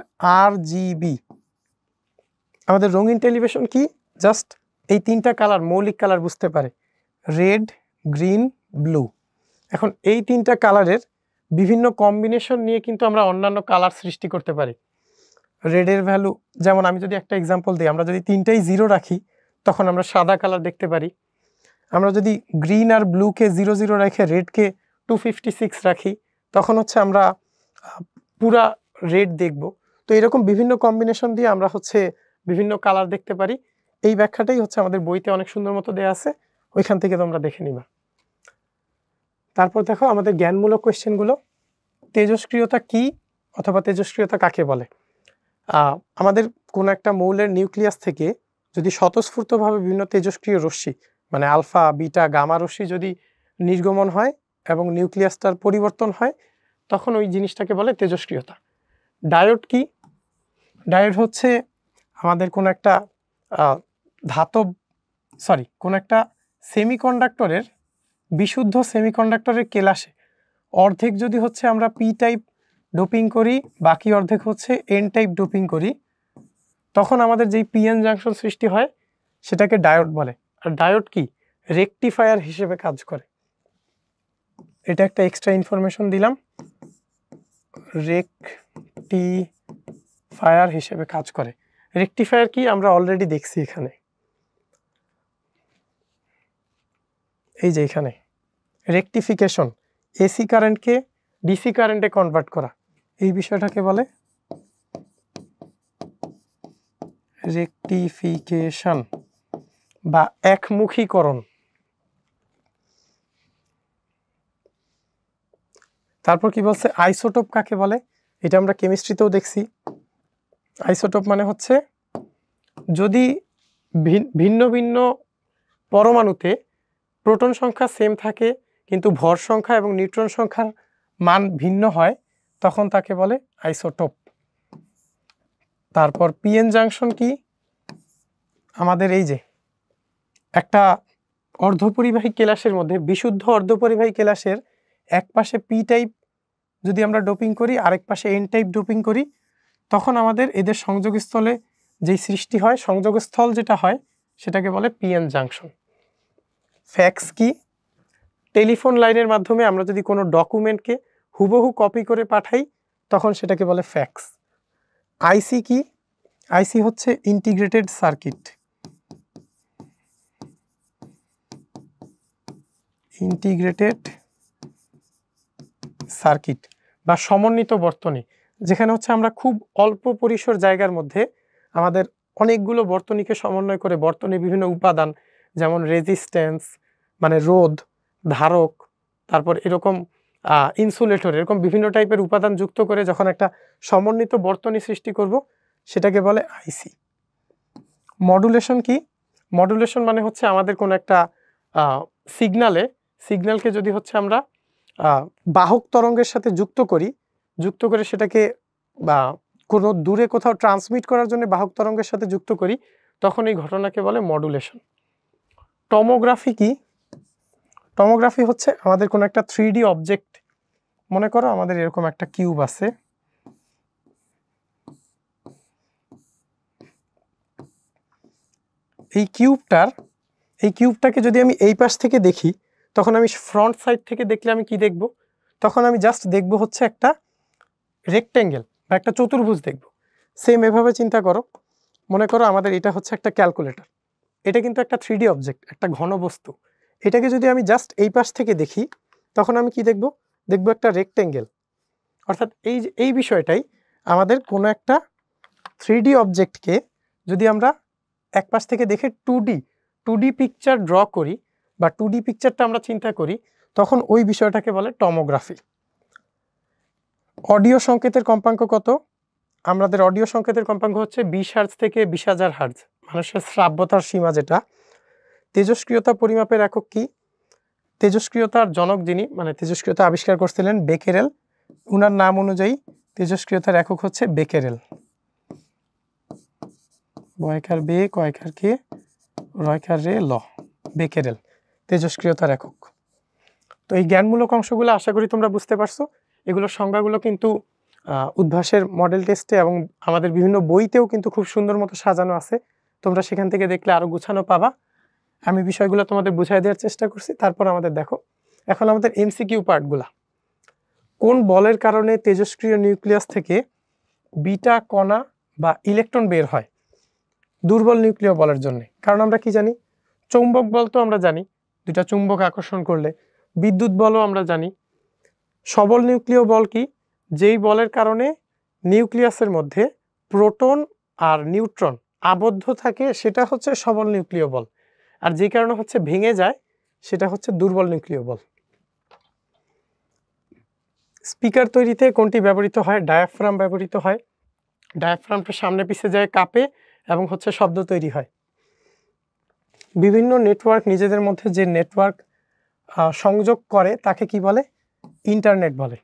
RGB, আমাদের রঙিন টেলিভিশন কি, জাস্ট এই তিনটা কালার, মৌলিক কালার বুঝতে পারে, রেড, গ্রিন, ব্লু। এখন এই তিনটা কালারের বিভিন্ন কম্বিনেশন নিয়ে কিন্তু আমরা অন্যান্য কালার সৃষ্টি করতে পারি। রেডের ভ্যালু, যেমন আমি যদি একটা এক্সাম্পল দিই, আমরা যদি তিনটাই 0 রাখি তখন আমরা সাদা কালার দেখতে পারি। আমরা যদি গ্রিন আর ব্লুকে 0 0 রেখে রেডকে 256 রাখি তখন হচ্ছে আমরা পুরা রেড দেখব। তো এরকম বিভিন্ন কম্বিনেশন দিয়ে আমরা হচ্ছে বিভিন্ন কালার দেখতে পারি। এই ব্যাখ্যাটাই হচ্ছে আমাদের বইতে অনেক সুন্দর মতো দেয়া আছে, ওইখান থেকে তোমরা দেখে নিবা। তারপর দেখো আমাদের জ্ঞানমূলক কোয়েশ্চেনগুলো। তেজস্ক্রিয়তা কি অথবা তেজস্ক্রিয়তা কাকে বলে? আমাদের কোনো একটা মৌলের নিউক্লিয়াস থেকে যদি স্বতঃস্ফূর্তভাবে বিভিন্ন তেজস্ক্রিয় রশ্মি মানে আলফা, বিটা, গামা রশ্মি যদি নির্গমন হয় এবং নিউক্লিয়াসটার পরিবর্তন হয় তখন ওই জিনিসটাকে বলে তেজস্ক্রিয়তা। ডায়োড কি? ডায়োড হচ্ছে আমাদের কোনো একটা কোনো একটা সেমিকন্ডাক্টরের, বিশুদ্ধ সেমিকন্ডাক্টরের কেলাসে অর্ধেক যদি হচ্ছে আমরা পি টাইপ ডোপিং করি, বাকি অর্ধেক হচ্ছে এন টাইপ ডোপিং করি, তখন আমাদের যেই পিএন জাংশন সৃষ্টি হয় সেটাকে ডায়োড বলে। আর ডায়োড কি? রেকটিফায়ার হিসেবে কাজ করে। এটা একটা এক্সট্রা ইনফরমেশন দিলাম, রেকটিফায়ার হিসেবে কাজ করে। রেকটিফায়ার কি আমরা অলরেডি দেখছি এখানে, এই যে এখানে রেকটিফিকেশন, এসি কারেন্টকে ডিসি কারেন্টে কনভার্ট করা, এই বিষয়টাকে বলে রেকটিফিকেশন বা একমুখীকরণ। তারপর কি বলছে, আইসোটোপ কাকে বলে? এটা আমরা কেমিস্ট্রিতেও দেখছি। আইসোটোপ মানে হচ্ছে যদি ভিন্ন ভিন্ন পরমাণুতে প্রোটন সংখ্যা সেম থাকে কিন্তু ভর সংখ্যা এবং নিউট্রন সংখ্যার মান ভিন্ন হয় তখন তাকে বলে আইসোটোপ। তারপর পিএন জাংশন কি? আমাদের এই যে একটা অর্ধপরিবাহী কেলাসের মধ্যে, বিশুদ্ধ অর্ধপরিবাহী কেলাসের এক পাশে পি টাইপ যদি আমরা ডোপিং করি, আরেক পাশে এন টাইপ ডোপিং করি, তখন আমাদের এদের সংযোগস্থলে যেই সৃষ্টি হয়, সংযোগস্থল যেটা হয় সেটাকে বলে পিএন জাংশন। ফ্যাক্স কি? টেলিফোন লাইনের মাধ্যমে আমরা যদি কোনো ডকুমেন্টকে হুবহু কপি করে পাঠাই তখন সেটাকে বলে ফ্যাক্স। আইসি কি? আইসি হচ্ছে ইন্টিগ্রেটেড সার্কিট। ইন্টিগ্রেটেড সার্কিট বা সমন্বিত বর্তনী, যেখানে হচ্ছে আমরা খুব অল্প পরিসর জায়গার মধ্যে আমাদের অনেকগুলো বর্তনীকে সমন্বয় করে বর্তনীর বিভিন্ন উপাদান যেমন রেজিস্ট্যান্স মানে রোধ, ধারক, তারপর এরকম ইনসুলেটর, এরকম বিভিন্ন টাইপের উপাদান যুক্ত করে যখন একটা সমন্বিত বর্তনী সৃষ্টি করব সেটাকে বলে আইসি। মডুলেশন কি? মডুলেশন মানে হচ্ছে আমাদের কোনো একটা সিগন্যালকে যদি হচ্ছে আমরা বাহক তরঙ্গের সাথে যুক্ত করে সেটাকে বা কোনো দূরে কোথাও ট্রান্সমিট করার জন্য বাহক তরঙ্গের সাথে যুক্ত করি তখন এই ঘটনাকে বলে মডুলেশন। টমোগ্রাফি কি? টমোগ্রাফি হচ্ছে আমাদের কোনো একটা 3D অবজেক্ট, মনে করো আমাদের এরকম একটা কিউব আছে, এই কিউবটাকে যদি আমি এই পাশ থেকে দেখি তখন আমি ফ্রন্ট সাইড থেকে দেখলে আমি কি দেখব? তখন আমি জাস্ট দেখব হচ্ছে একটা রেক্টেঙ্গেল বা একটা চতুর্ভুজ দেখব, সেম এভাবে চিন্তা করো, মনে করো আমাদের এটা হচ্ছে একটা ক্যালকুলেটর, এটা কিন্তু একটা 3D অবজেক্ট, একটা ঘন বস্তু। এটাকে যদি আমি জাস্ট এই পাশ থেকে দেখি তখন আমি কি দেখব? দেখব একটা রেক্টেঙ্গেল। অর্থাৎ এই বিষয়টাই আমাদের কোনো একটা 3D অবজেক্টকে যদি আমরা এক পাশ থেকে দেখে 2D পিকচার ড্র করি বা 2D পিকচারটা আমরা চিন্তা করি, তখন ওই বিষয়টাকে বলে টমোগ্রাফি। অডিও সংকেতের কম্পাঙ্ক কত? আমাদের অডিও সংকেতের কম্পাঙ্ক হচ্ছে 20 হার্জ থেকে 20,000 হার্জ, মানুষের শ্রাব্যতার সীমা যেটা। তেজস্ক্রিয়তা পরিমাপের একক কি? তেজস্ক্রিয়তার জনক যিনি, মানে তেজস্ক্রিয়তা আবিষ্কার করছিলেন বেকেরেল, উনার নাম অনুযায়ী তেজস্ক্রিয়তার একক হচ্ছে বেকেরেল। বয়কার বে কয়কার কে রয়কার রে ল, বেকেরেল তেজস্ক্রিয়তার একক। তো এই জ্ঞানমূলক অংশগুলো আশা করি তোমরা বুঝতে পারছো। এগুলোর সংজ্ঞাগুলো কিন্তু উদ্ভাসের মডেল টেস্টে এবং আমাদের বিভিন্ন বইতেও কিন্তু খুব সুন্দর মতো সাজানো আছে, তোমরা সেখান থেকে দেখলে আরও গুছানো পাবা। আমি বিষয়গুলো তোমাদের বুঝাই দেওয়ার চেষ্টা করছি। তারপর আমাদের দেখো এখন আমাদের এমসিকিউ পার্টগুলা। কোন বলের কারণে তেজস্ক্রিয় নিউক্লিয়াস থেকে বিটা কণা বা ইলেকট্রন বের হয়? দুর্বল নিউক্লিয় বলের জন্য। কারণ আমরা কি জানি? চৌম্বক বল তো আমরা জানি, দুটা চুম্বক আকর্ষণ করলে। বিদ্যুৎ বলও আমরা জানি। সবল নিউক্লিয় বল কি? যেই বলের কারণে নিউক্লিয়াসের মধ্যে প্রোটন আর নিউট্রন আবদ্ধ থাকে, সেটা হচ্ছে সবল নিউক্লিয় বল। আর যে কারণে হচ্ছে ভেঙে যায়, সেটা হচ্ছে দুর্বল নিউক্লিয় বল। স্পিকার তৈরিতে কোনটি ব্যবহৃত হয়? ডায়াফ্রাম ব্যবহৃত হয়। ডায়াফ্রামটা সামনে পিছিয়ে যায় কাঁপে এবং হচ্ছে শব্দ তৈরি হয়। বিভিন্ন নেটওয়ার্ক নিজেদের মধ্যে যে নেটওয়ার্ক সংযোগ করে তাকে কি বলে? ইন্টারনেট বলে।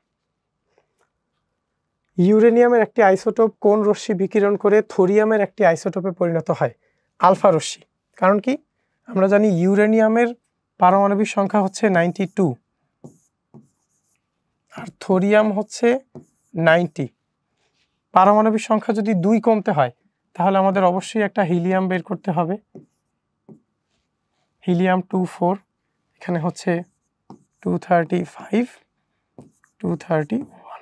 ইউরেনিয়ামের একটি আইসোটোপ কোন রশ্মি বিকিরণ করে থোরিয়ামের একটি আইসোটোপে পরিণত হয়? আলফা রশ্মি। কারণ কি? আমরা জানি ইউরেনিয়ামের পারমাণবিক সংখ্যা হচ্ছে 92 আর থোরিয়াম হচ্ছে 90। পারমাণবিক সংখ্যা যদি 2 কমতে হয় তাহলে আমাদের অবশ্যই একটা হিলিয়াম বের করতে হবে। হিলিয়াম 24, এখানে হচ্ছে 235 231।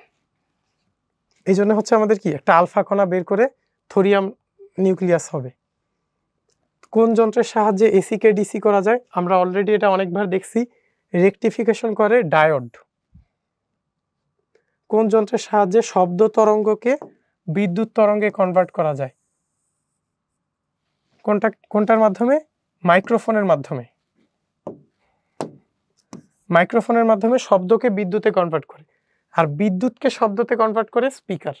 এই জন্য হচ্ছে আমাদের কি একটা আলফা কণা বের করে থোরিয়াম নিউক্লিয়াস হবে। কোন যন্ত্রের সাহায্যে এসিকে ডিসি করা যায়? আমরা অলরেডি এটা অনেকবার দেখছি, রেকটিফিকেশন করে ডায়োড। কোন যন্ত্রের সাহায্যে শব্দ তরঙ্গকে বিদ্যুৎ তরঙ্গে কনভার্ট করা যায়? কোনটার মাধ্যমে? মাইক্রোফোনের মাধ্যমে। মাইক্রোফোনের মাধ্যমে শব্দকে বিদ্যুতে কনভার্ট করে, আর বিদ্যুৎকে শব্দতে কনভার্ট করে স্পিকার।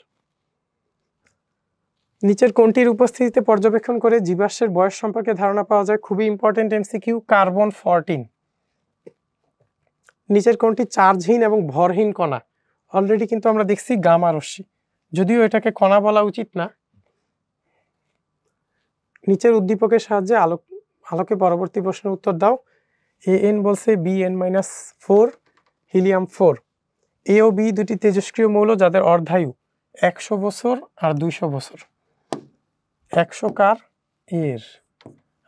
নিচের কোনটির উপস্থিতিতে পর্যবেক্ষণ করে জীবাশ্মের বয়স সম্পর্কে ধারণা পাওয়া যায়? খুবই ইম্পর্টেন্ট এমসিকিউ, কার্বন 14। নিচের কোনটি চার্জহীন এবং ভরহীন কণা? অলরেডি কিন্তু আমরা দেখছি গামা রশ্মি, যদিও এটাকে কণা বলা উচিত না। নিচের উদ্দীপকের সাহায্যে আলোকে পরবর্তী প্রশ্নের উত্তর দাও। এন বলছে Bn-4 হিলিয়াম 4। এ ও বি দুটি তেজস্ক্রিয় মৌল যাদের অর্ধায়ু 100 বছর আর 200 বছর। 100 কার? এর,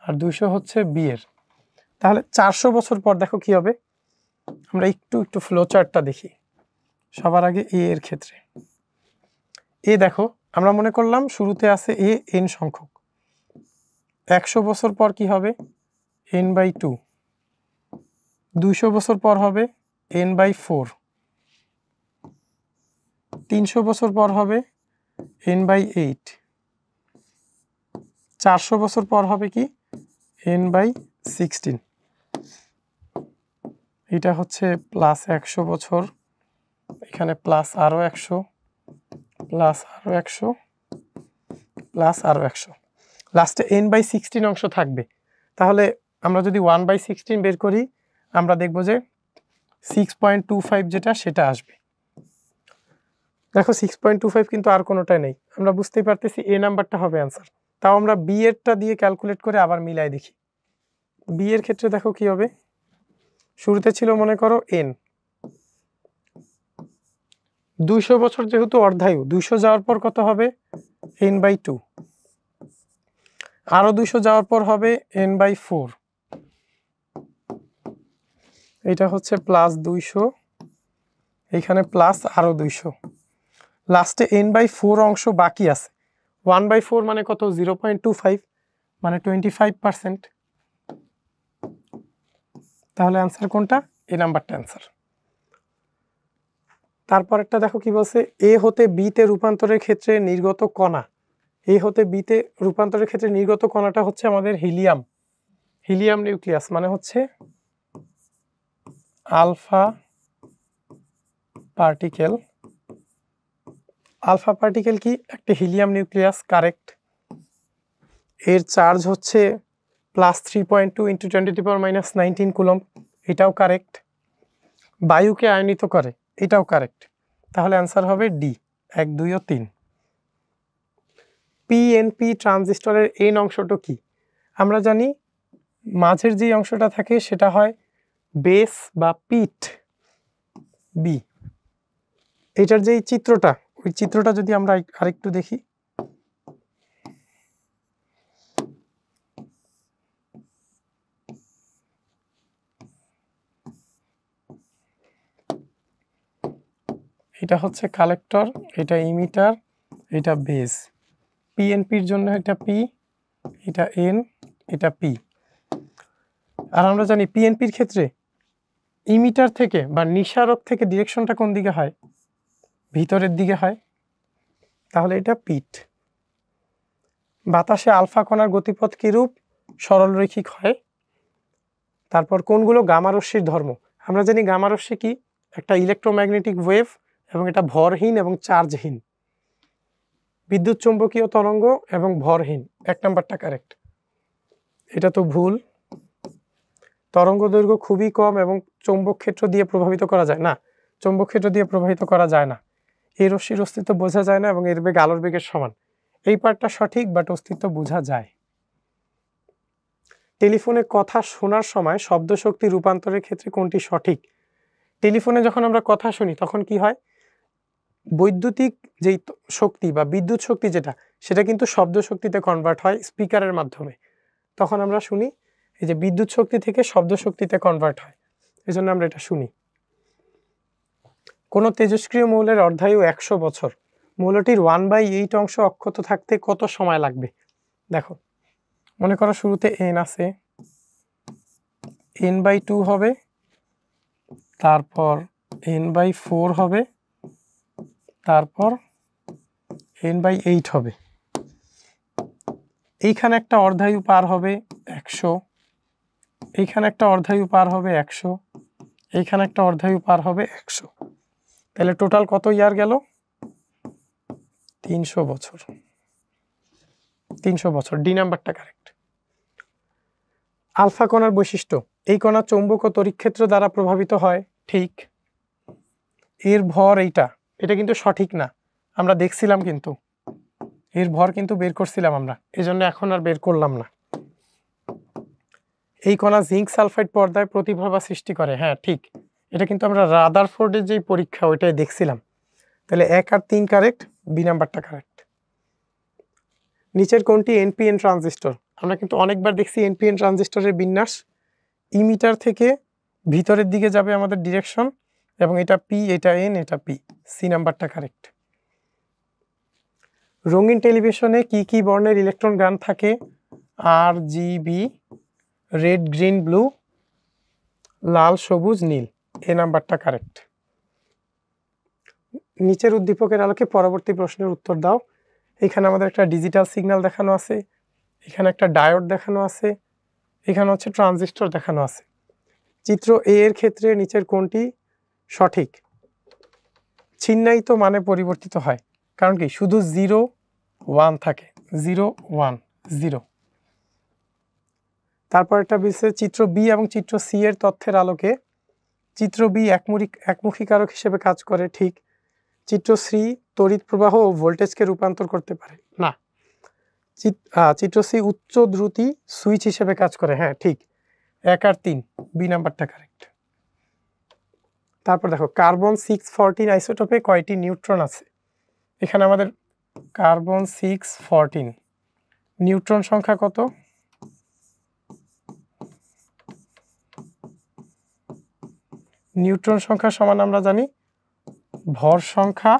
আর 200 হচ্ছে বি এর। তাহলে 400 বছর পর দেখো কি হবে? আমরা একটু ফ্লো চার্টটা দেখি। সবার আগে এ এর ক্ষেত্রে এ দেখো, আমরা মনে করলাম শুরুতে আছে এ এন সংখ্যক। 100 বছর পর কি হবে? n/2। 200 বছর পর হবে n/4। 300 বছর পর হবে n/8। 400 বছর পর হবে কি? n/16। এটা হচ্ছে প্লাস 100 বছর, এখানে প্লাস আরও 100, প্লাস আরও 100, প্লাস আরও 100, লাস্টে n/16 অংশ থাকবে। তাহলে আমরা যদি 1/16 বের করি, আমরা দেখব যে 6.25 যেটা সেটা আসবে। দেখো 6.25 কিন্তু আর কোনোটাই নেই, আমরা বুঝতেই পারতেছি এ নাম্বারটা হবে অ্যান্সার। তাও আমরা বি এরটা দিয়ে ক্যালকুলেট করে আবার মিলাই দেখি। বি এর ক্ষেত্রে দেখো কি হবে? শুরুতে ছিল মনে করো এন, 200 বছর যেহেতু অর্ধায়ু, 200 যাওয়ার পর কত হবে? n/2। আরো 200 যাওয়ার পর হবে n/4। এটা হচ্ছে প্লাস 200, এখানে প্লাস আরো 200, লাস্টে n/4 অংশ বাকি আছে। 1/4 মানে কত? 0.25 মানে 25%। তাহলে অ্যান্সার কোনটা? এই নাম্বারটা অ্যান্সার। তারপর একটা দেখো কি বলছে, এ হতে বিতে রূপান্তরের ক্ষেত্রে নির্গত কণা। এ হতে বিতে রূপান্তরের ক্ষেত্রে নির্গত কণাটা হচ্ছে আমাদের হিলিয়াম। হিলিয়াম নিউক্লিয়াস মানে হচ্ছে আলফা পার্টিকেল। আলফা পার্টিকেল কি? একটা হিলিয়াম নিউক্লিয়াস, কারেক্ট। এর চার্জ হচ্ছে +3.2 × 10⁻⁻19 কুলম্ব, এটাও কারেক্ট। বায়ুকে আয়নিত করে, এটাও কারেক্ট। তাহলে অ্যান্সার হবে ডি, 1, 2 ও 3। পিএনপি ট্রানজিস্টরের এন অংশটা কি? আমরা জানি মাঝের যে অংশটা থাকে সেটা হয় বেস বা পিট, বি। এটার যে চিত্রটা, ওই চিত্রটা যদি আমরা আরেকটু দেখি, এটা হচ্ছে কালেক্টর, এটা ইমিটার, এটা বেস। পিএনপির জন্য এটা পি, এটা এন, এটা পি। আর আমরা জানি পিএনপির ক্ষেত্রে ইমিটার থেকে বা নিঃসারক থেকে ডিরেকশনটা কোন দিকে হয়? ভিতরের দিকে হয়। তাহলে এটা পিট। বাতাসে আলফা কণার গতিপথ কিরূপ? সরলরৈখিক হয়। তারপর কোনগুলো গামা রশ্মির ধর্ম? আমরা জানি গামা রশ্মি কি? একটা ইলেকট্রোম্যাগনেটিক ওয়েভ এবং এটা ভরহীন এবং চার্জহীন। বিদ্যুৎ চৌম্বকীয় তরঙ্গ এবং ভরহীন, 1 নাম্বারটা কারেক্ট। এটা তো ভুল। তরঙ্গ দৈর্ঘ্য খুবই কম এবং চৌম্বক ক্ষেত্র দিয়ে প্রভাবিত করা যায় না, চৌম্বক ক্ষেত্র দিয়ে প্রভাবিত করা যায় না। এই রশ্মির অস্তিত্ব বোঝা যায় না এবং এর বেগ আলোর বেগের সমান। এই পার্টটা সঠিক, বাট অস্তিত্ব বোঝা যায়। টেলিফোনে কথা শোনার সময় শব্দ শক্তি রূপান্তরের ক্ষেত্রে কোনটি সঠিক? টেলিফোনে যখন আমরা কথা শুনি তখন কি হয়? বৈদ্যুতিক যেই শক্তি বা বিদ্যুৎ শক্তি যেটা, সেটা কিন্তু শব্দ শক্তিতে কনভার্ট হয় স্পিকারের মাধ্যমে। তখন আমরা শুনি এই যে বিদ্যুৎ শক্তি থেকে শব্দ শক্তিতে কনভার্ট হয়, এই জন্য আমরা এটা শুনি। কোন তেজস্ক্রিয় মৌলের অর্ধায়ু 100 বছর। মৌলটির 1/8 অংশ অক্ষত থাকতে কত সময় লাগবে? দেখো, মনে করো শুরুতে n আছে, n/2 হবে, তারপর n/4 হবে, তারপর n/8 হবে। এইখানে একটা অর্ধায়ু পার হবে 100, এইখানে একটা অর্ধায়ু পার হবে 100, এইখানে একটা অর্ধায়ু পার হবে 100। তাহলে টোটাল কত ইয়ার গেল? 300 বছর। 300 বছর, ডি নাম্বারটা কারেক্ট। আলফা কণার বৈশিষ্ট্য, এই কণা চৌম্বক ও তড়িৎক্ষেত্র দ্বারা প্রভাবিত হয়, ঠিক। এর ভর এইটা, এটা কিন্তু সঠিক না, আমরা দেখছিলাম কিন্তু এর ভর কিন্তু বের করছিলাম আমরা, এজন্য এখন আর বের করলাম না। এই কণা জিঙ্ক সালফাইড পর্দায় প্রতিভাবা সৃষ্টি করে, হ্যাঁ ঠিক। এটা কিন্তু আমরা রাদারফোর্ডের যেই পরীক্ষা ওইটাই দেখছিলাম। তাহলে 1 আর 3 কারেক্ট, বি নাম্বারটা কারেক্ট। নিচের কোনটি এনপিএন ট্রানজিস্টর? আমরা কিন্তু অনেকবার দেখছি এনপিএন ট্রানজিস্টরের বিন্যাস। ইমিটার থেকে ভিতরের দিকে যাবে আমাদের ডিরেকশন, এবং এটা পি, এটা এন, এটা পি, সি নাম্বারটা কারেক্ট। রঙিন টেলিভিশনে কি কি বর্ণের ইলেকট্রন গান থাকে? R G B, red, green, blue, লাল, সবুজ, নীল, এ নাম্বারটা কারেক্ট। নিচের উদ্দীপকের আলোকে পরবর্তী প্রশ্নের উত্তর দাও। এখানে আমাদের একটা ডিজিটাল সিগন্যাল দেখানো আছে, এখানে একটা ডায়োড দেখানো আছে, এখানে হচ্ছে ট্রানজিস্টর দেখানো আছে। চিত্র এ এর ক্ষেত্রে নিচের কোনটি সঠিক? ছিন্নায়িত মানে পরিবর্তিত হয়, কারণ কি শুধু 0 1 থাকে, 0 1 0। তারপর একটা বিষয় চিত্র বি এবং চিত্র সি এর তথ্যের আলোকে চিত্র বি একমুখী কারক হিসেবে কাজ করে, ঠিক। চিত্র সি তড়িৎ প্রবাহ ও ভোল্টেজকে রূপান্তর করতে পারে, না। চিত্র সি উচ্চ দ্রুতি সুইচ হিসেবে কাজ করে, হ্যাঁ ঠিক। 1 আর 3, বি নাম্বারটা কারেক্ট। তারপর দেখো কার্বন 614 আইসোটোপে কয়টি নিউট্রন আছে? এখানে আমাদের কার্বন 614, নিউট্রন সংখ্যা কত? নিউট্রন সংখ্যা সমান আমরা জানি ভর সংখ্যা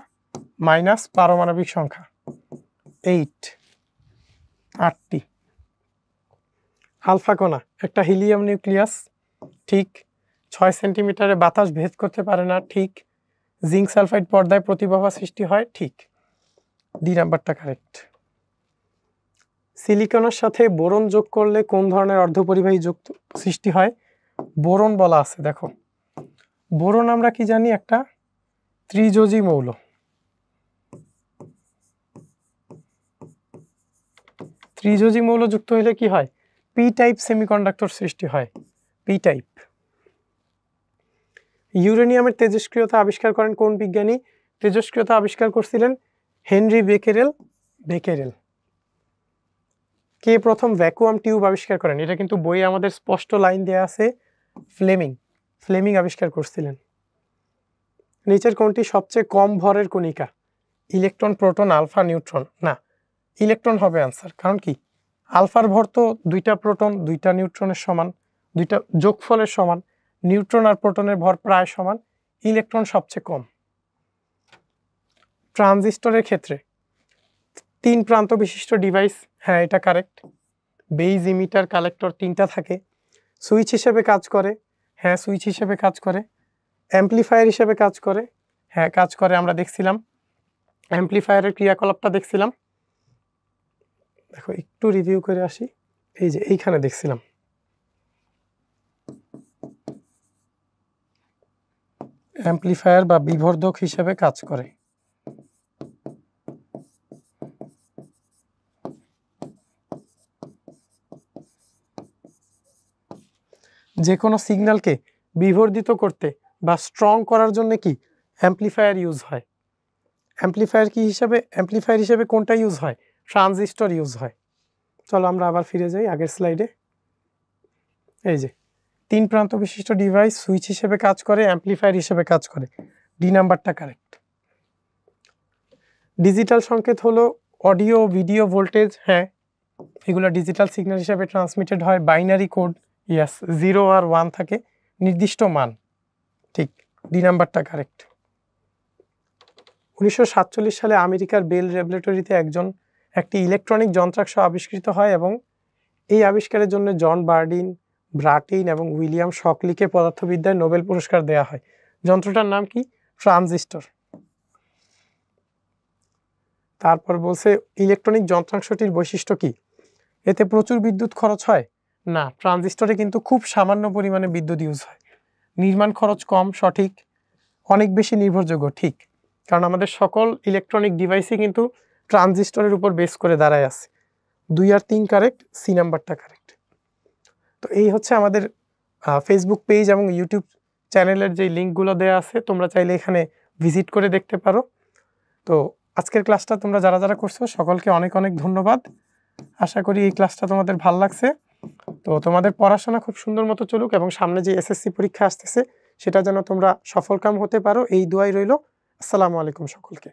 মাইনাস পারমাণবিক সংখ্যা 8টি। আলফা কণা একটা হিলিয়াম নিউক্লিয়াস, ঠিক। 6 সেন্টিমিটারে বাতাস ভেদ করতে পারে না, ঠিক। জিঙ্ক সালফাইড পর্দায় প্রতিভাবা সৃষ্টি হয়, ঠিক। ডি নাম্বারটা কারেক্ট। সিলিকনের সাথে বোরন যোগ করলে কোন ধরনের অর্ধপরিবাহী যুক্ত সৃষ্টি হয়? বোরন বলা আছে, দেখো বোরন আমরা কি জানি, একটা ত্রিযোজী মৌল। ত্রিযোজী মৌল যুক্ত হলে কি হয়? পি টাইপ সেমিকন্ডাক্টর সৃষ্টি হয়, পি টাইপ। ইউরেনিয়ামের তেজস্ক্রিয়তা আবিষ্কার করেন কোন বিজ্ঞানী? তেজস্ক্রিয়তা আবিষ্কার করছিলেন হেনরি বেকেরেল। কে প্রথম ভ্যাকুয়াম টিউব আবিষ্কার করেন? এটা কিন্তু বইয়ে আমাদের স্পষ্ট লাইন দেয়া আছে, ফ্লেমিং আবিষ্কার করছিলেন। নিচের কোনটি সবচেয়ে কম ভরের কণিকা? Electron, proton, alpha, neutron. না, ইলেকট্রন হবে আনসার। কারণ কি, আলফার ভর তো 2টা প্রোটন 2টা নিউট্রনের সমান, 2টা যোগফলের সমান। নিউট্রন আর প্রোটনের ভর প্রায় সমান, ইলেকট্রন সবচেয়ে কম। ট্রানজিস্টরের ক্ষেত্রে 3 প্রান্ত বিশিষ্ট ডিভাইস, হ্যাঁ এটা কারেক্ট। বেজ, ইমিটার, কালেক্টর 3টা থাকে। সুইচ হিসেবে কাজ করে, হ্যাঁ সুইচ হিসেবে কাজ করে। অ্যাম্পলিফায়ার হিসেবে কাজ করে, হ্যাঁ কাজ করে, আমরা দেখছিলাম অ্যাম্পলিফায়ারের ক্রিয়াকলাপটা দেখছিলাম। দেখো একটু রিভিউ করে আসি, এই যে এইখানে দেখছিলাম। অ্যাম্পলিফায়ার বা বিবর্ধক হিসেবে কাজ করে। যে কোনো সিগন্যালকে বিবর্ধিত করতে বা স্ট্রং করার জন্য কি অ্যাম্পলিফায়ার ইউজ হয়। অ্যাম্পলিফায়ার হিসেবে কোনটা ইউজ হয়? ট্রানজিস্টর ইউজ হয়। চলো আমরা আবার ফিরে যাই আগের স্লাইডে। এই যে 3 প্রান্ত বিশিষ্ট ডিভাইস সুইচ হিসেবে কাজ করে, অ্যাম্পলিফায়ার হিসেবে কাজ করে। ডি নাম্বারটা কারেক্ট। ডিজিটাল সংকেত হলো অডিও, ভিডিও, ভোল্টেজ, হ্যাঁ এগুলো ডিজিটাল সিগন্যাল হিসেবে ট্রান্সমিটেড হয়। বাইনারি কোড, ইয়াস, 0 আর 1 থাকে, নির্দিষ্ট মান, ঠিক। ডি নাম্বারটা কারেক্ট। 1947 সালে আমেরিকার বেল ল্যাবরেটরিতে একটি ইলেকট্রনিক যন্ত্রাংশ আবিষ্কৃত হয় এবং এই আবিষ্কারের জন্য জন বার্ডিন, ব্রাটিন এবং উইলিয়াম শকলিকে পদার্থবিদ্যায় নোবেল পুরস্কার দেওয়া হয়। যন্ত্রটার নাম কি? ট্রানজিস্টর। তারপর বলছে ইলেকট্রনিক যন্ত্রাংশটির বৈশিষ্ট্য কি? এতে প্রচুর বিদ্যুৎ খরচ হয় না, ট্রানজিস্টরে কিন্তু খুব সামান্য পরিমাণে বিদ্যুৎ ইউজ হয়। নির্মাণ খরচ কম, সঠিক। অনেক বেশি নির্ভরযোগ্য, ঠিক। কারণ আমাদের সকল ইলেকট্রনিক ডিভাইসই কিন্তু ট্রানজিস্টরের উপর বেস করে দাঁড়ায় আছে। 2 আর 3 কারেক্ট, সি নাম্বারটা কারেক্ট। তো এই হচ্ছে আমাদের ফেসবুক পেজ এবং ইউটিউব চ্যানেলের যে লিঙ্কগুলো দেওয়া আছে, তোমরা চাইলে এখানে ভিজিট করে দেখতে পারো। তো আজকের ক্লাসটা তোমরা যারা যারা করছো সকলকে অনেক অনেক ধন্যবাদ। আশা করি এই ক্লাসটা তোমাদের ভালো লাগছে। তো তোমাদের পড়াশোনা খুব সুন্দর মতো চলুক এবং সামনে যে এসএসসি পরীক্ষা আসতেছে সেটা যেন তোমরা সফলকাম হতে পারো, এই দোয়াই রইল। আসসালামু আলাইকুম সকলকে।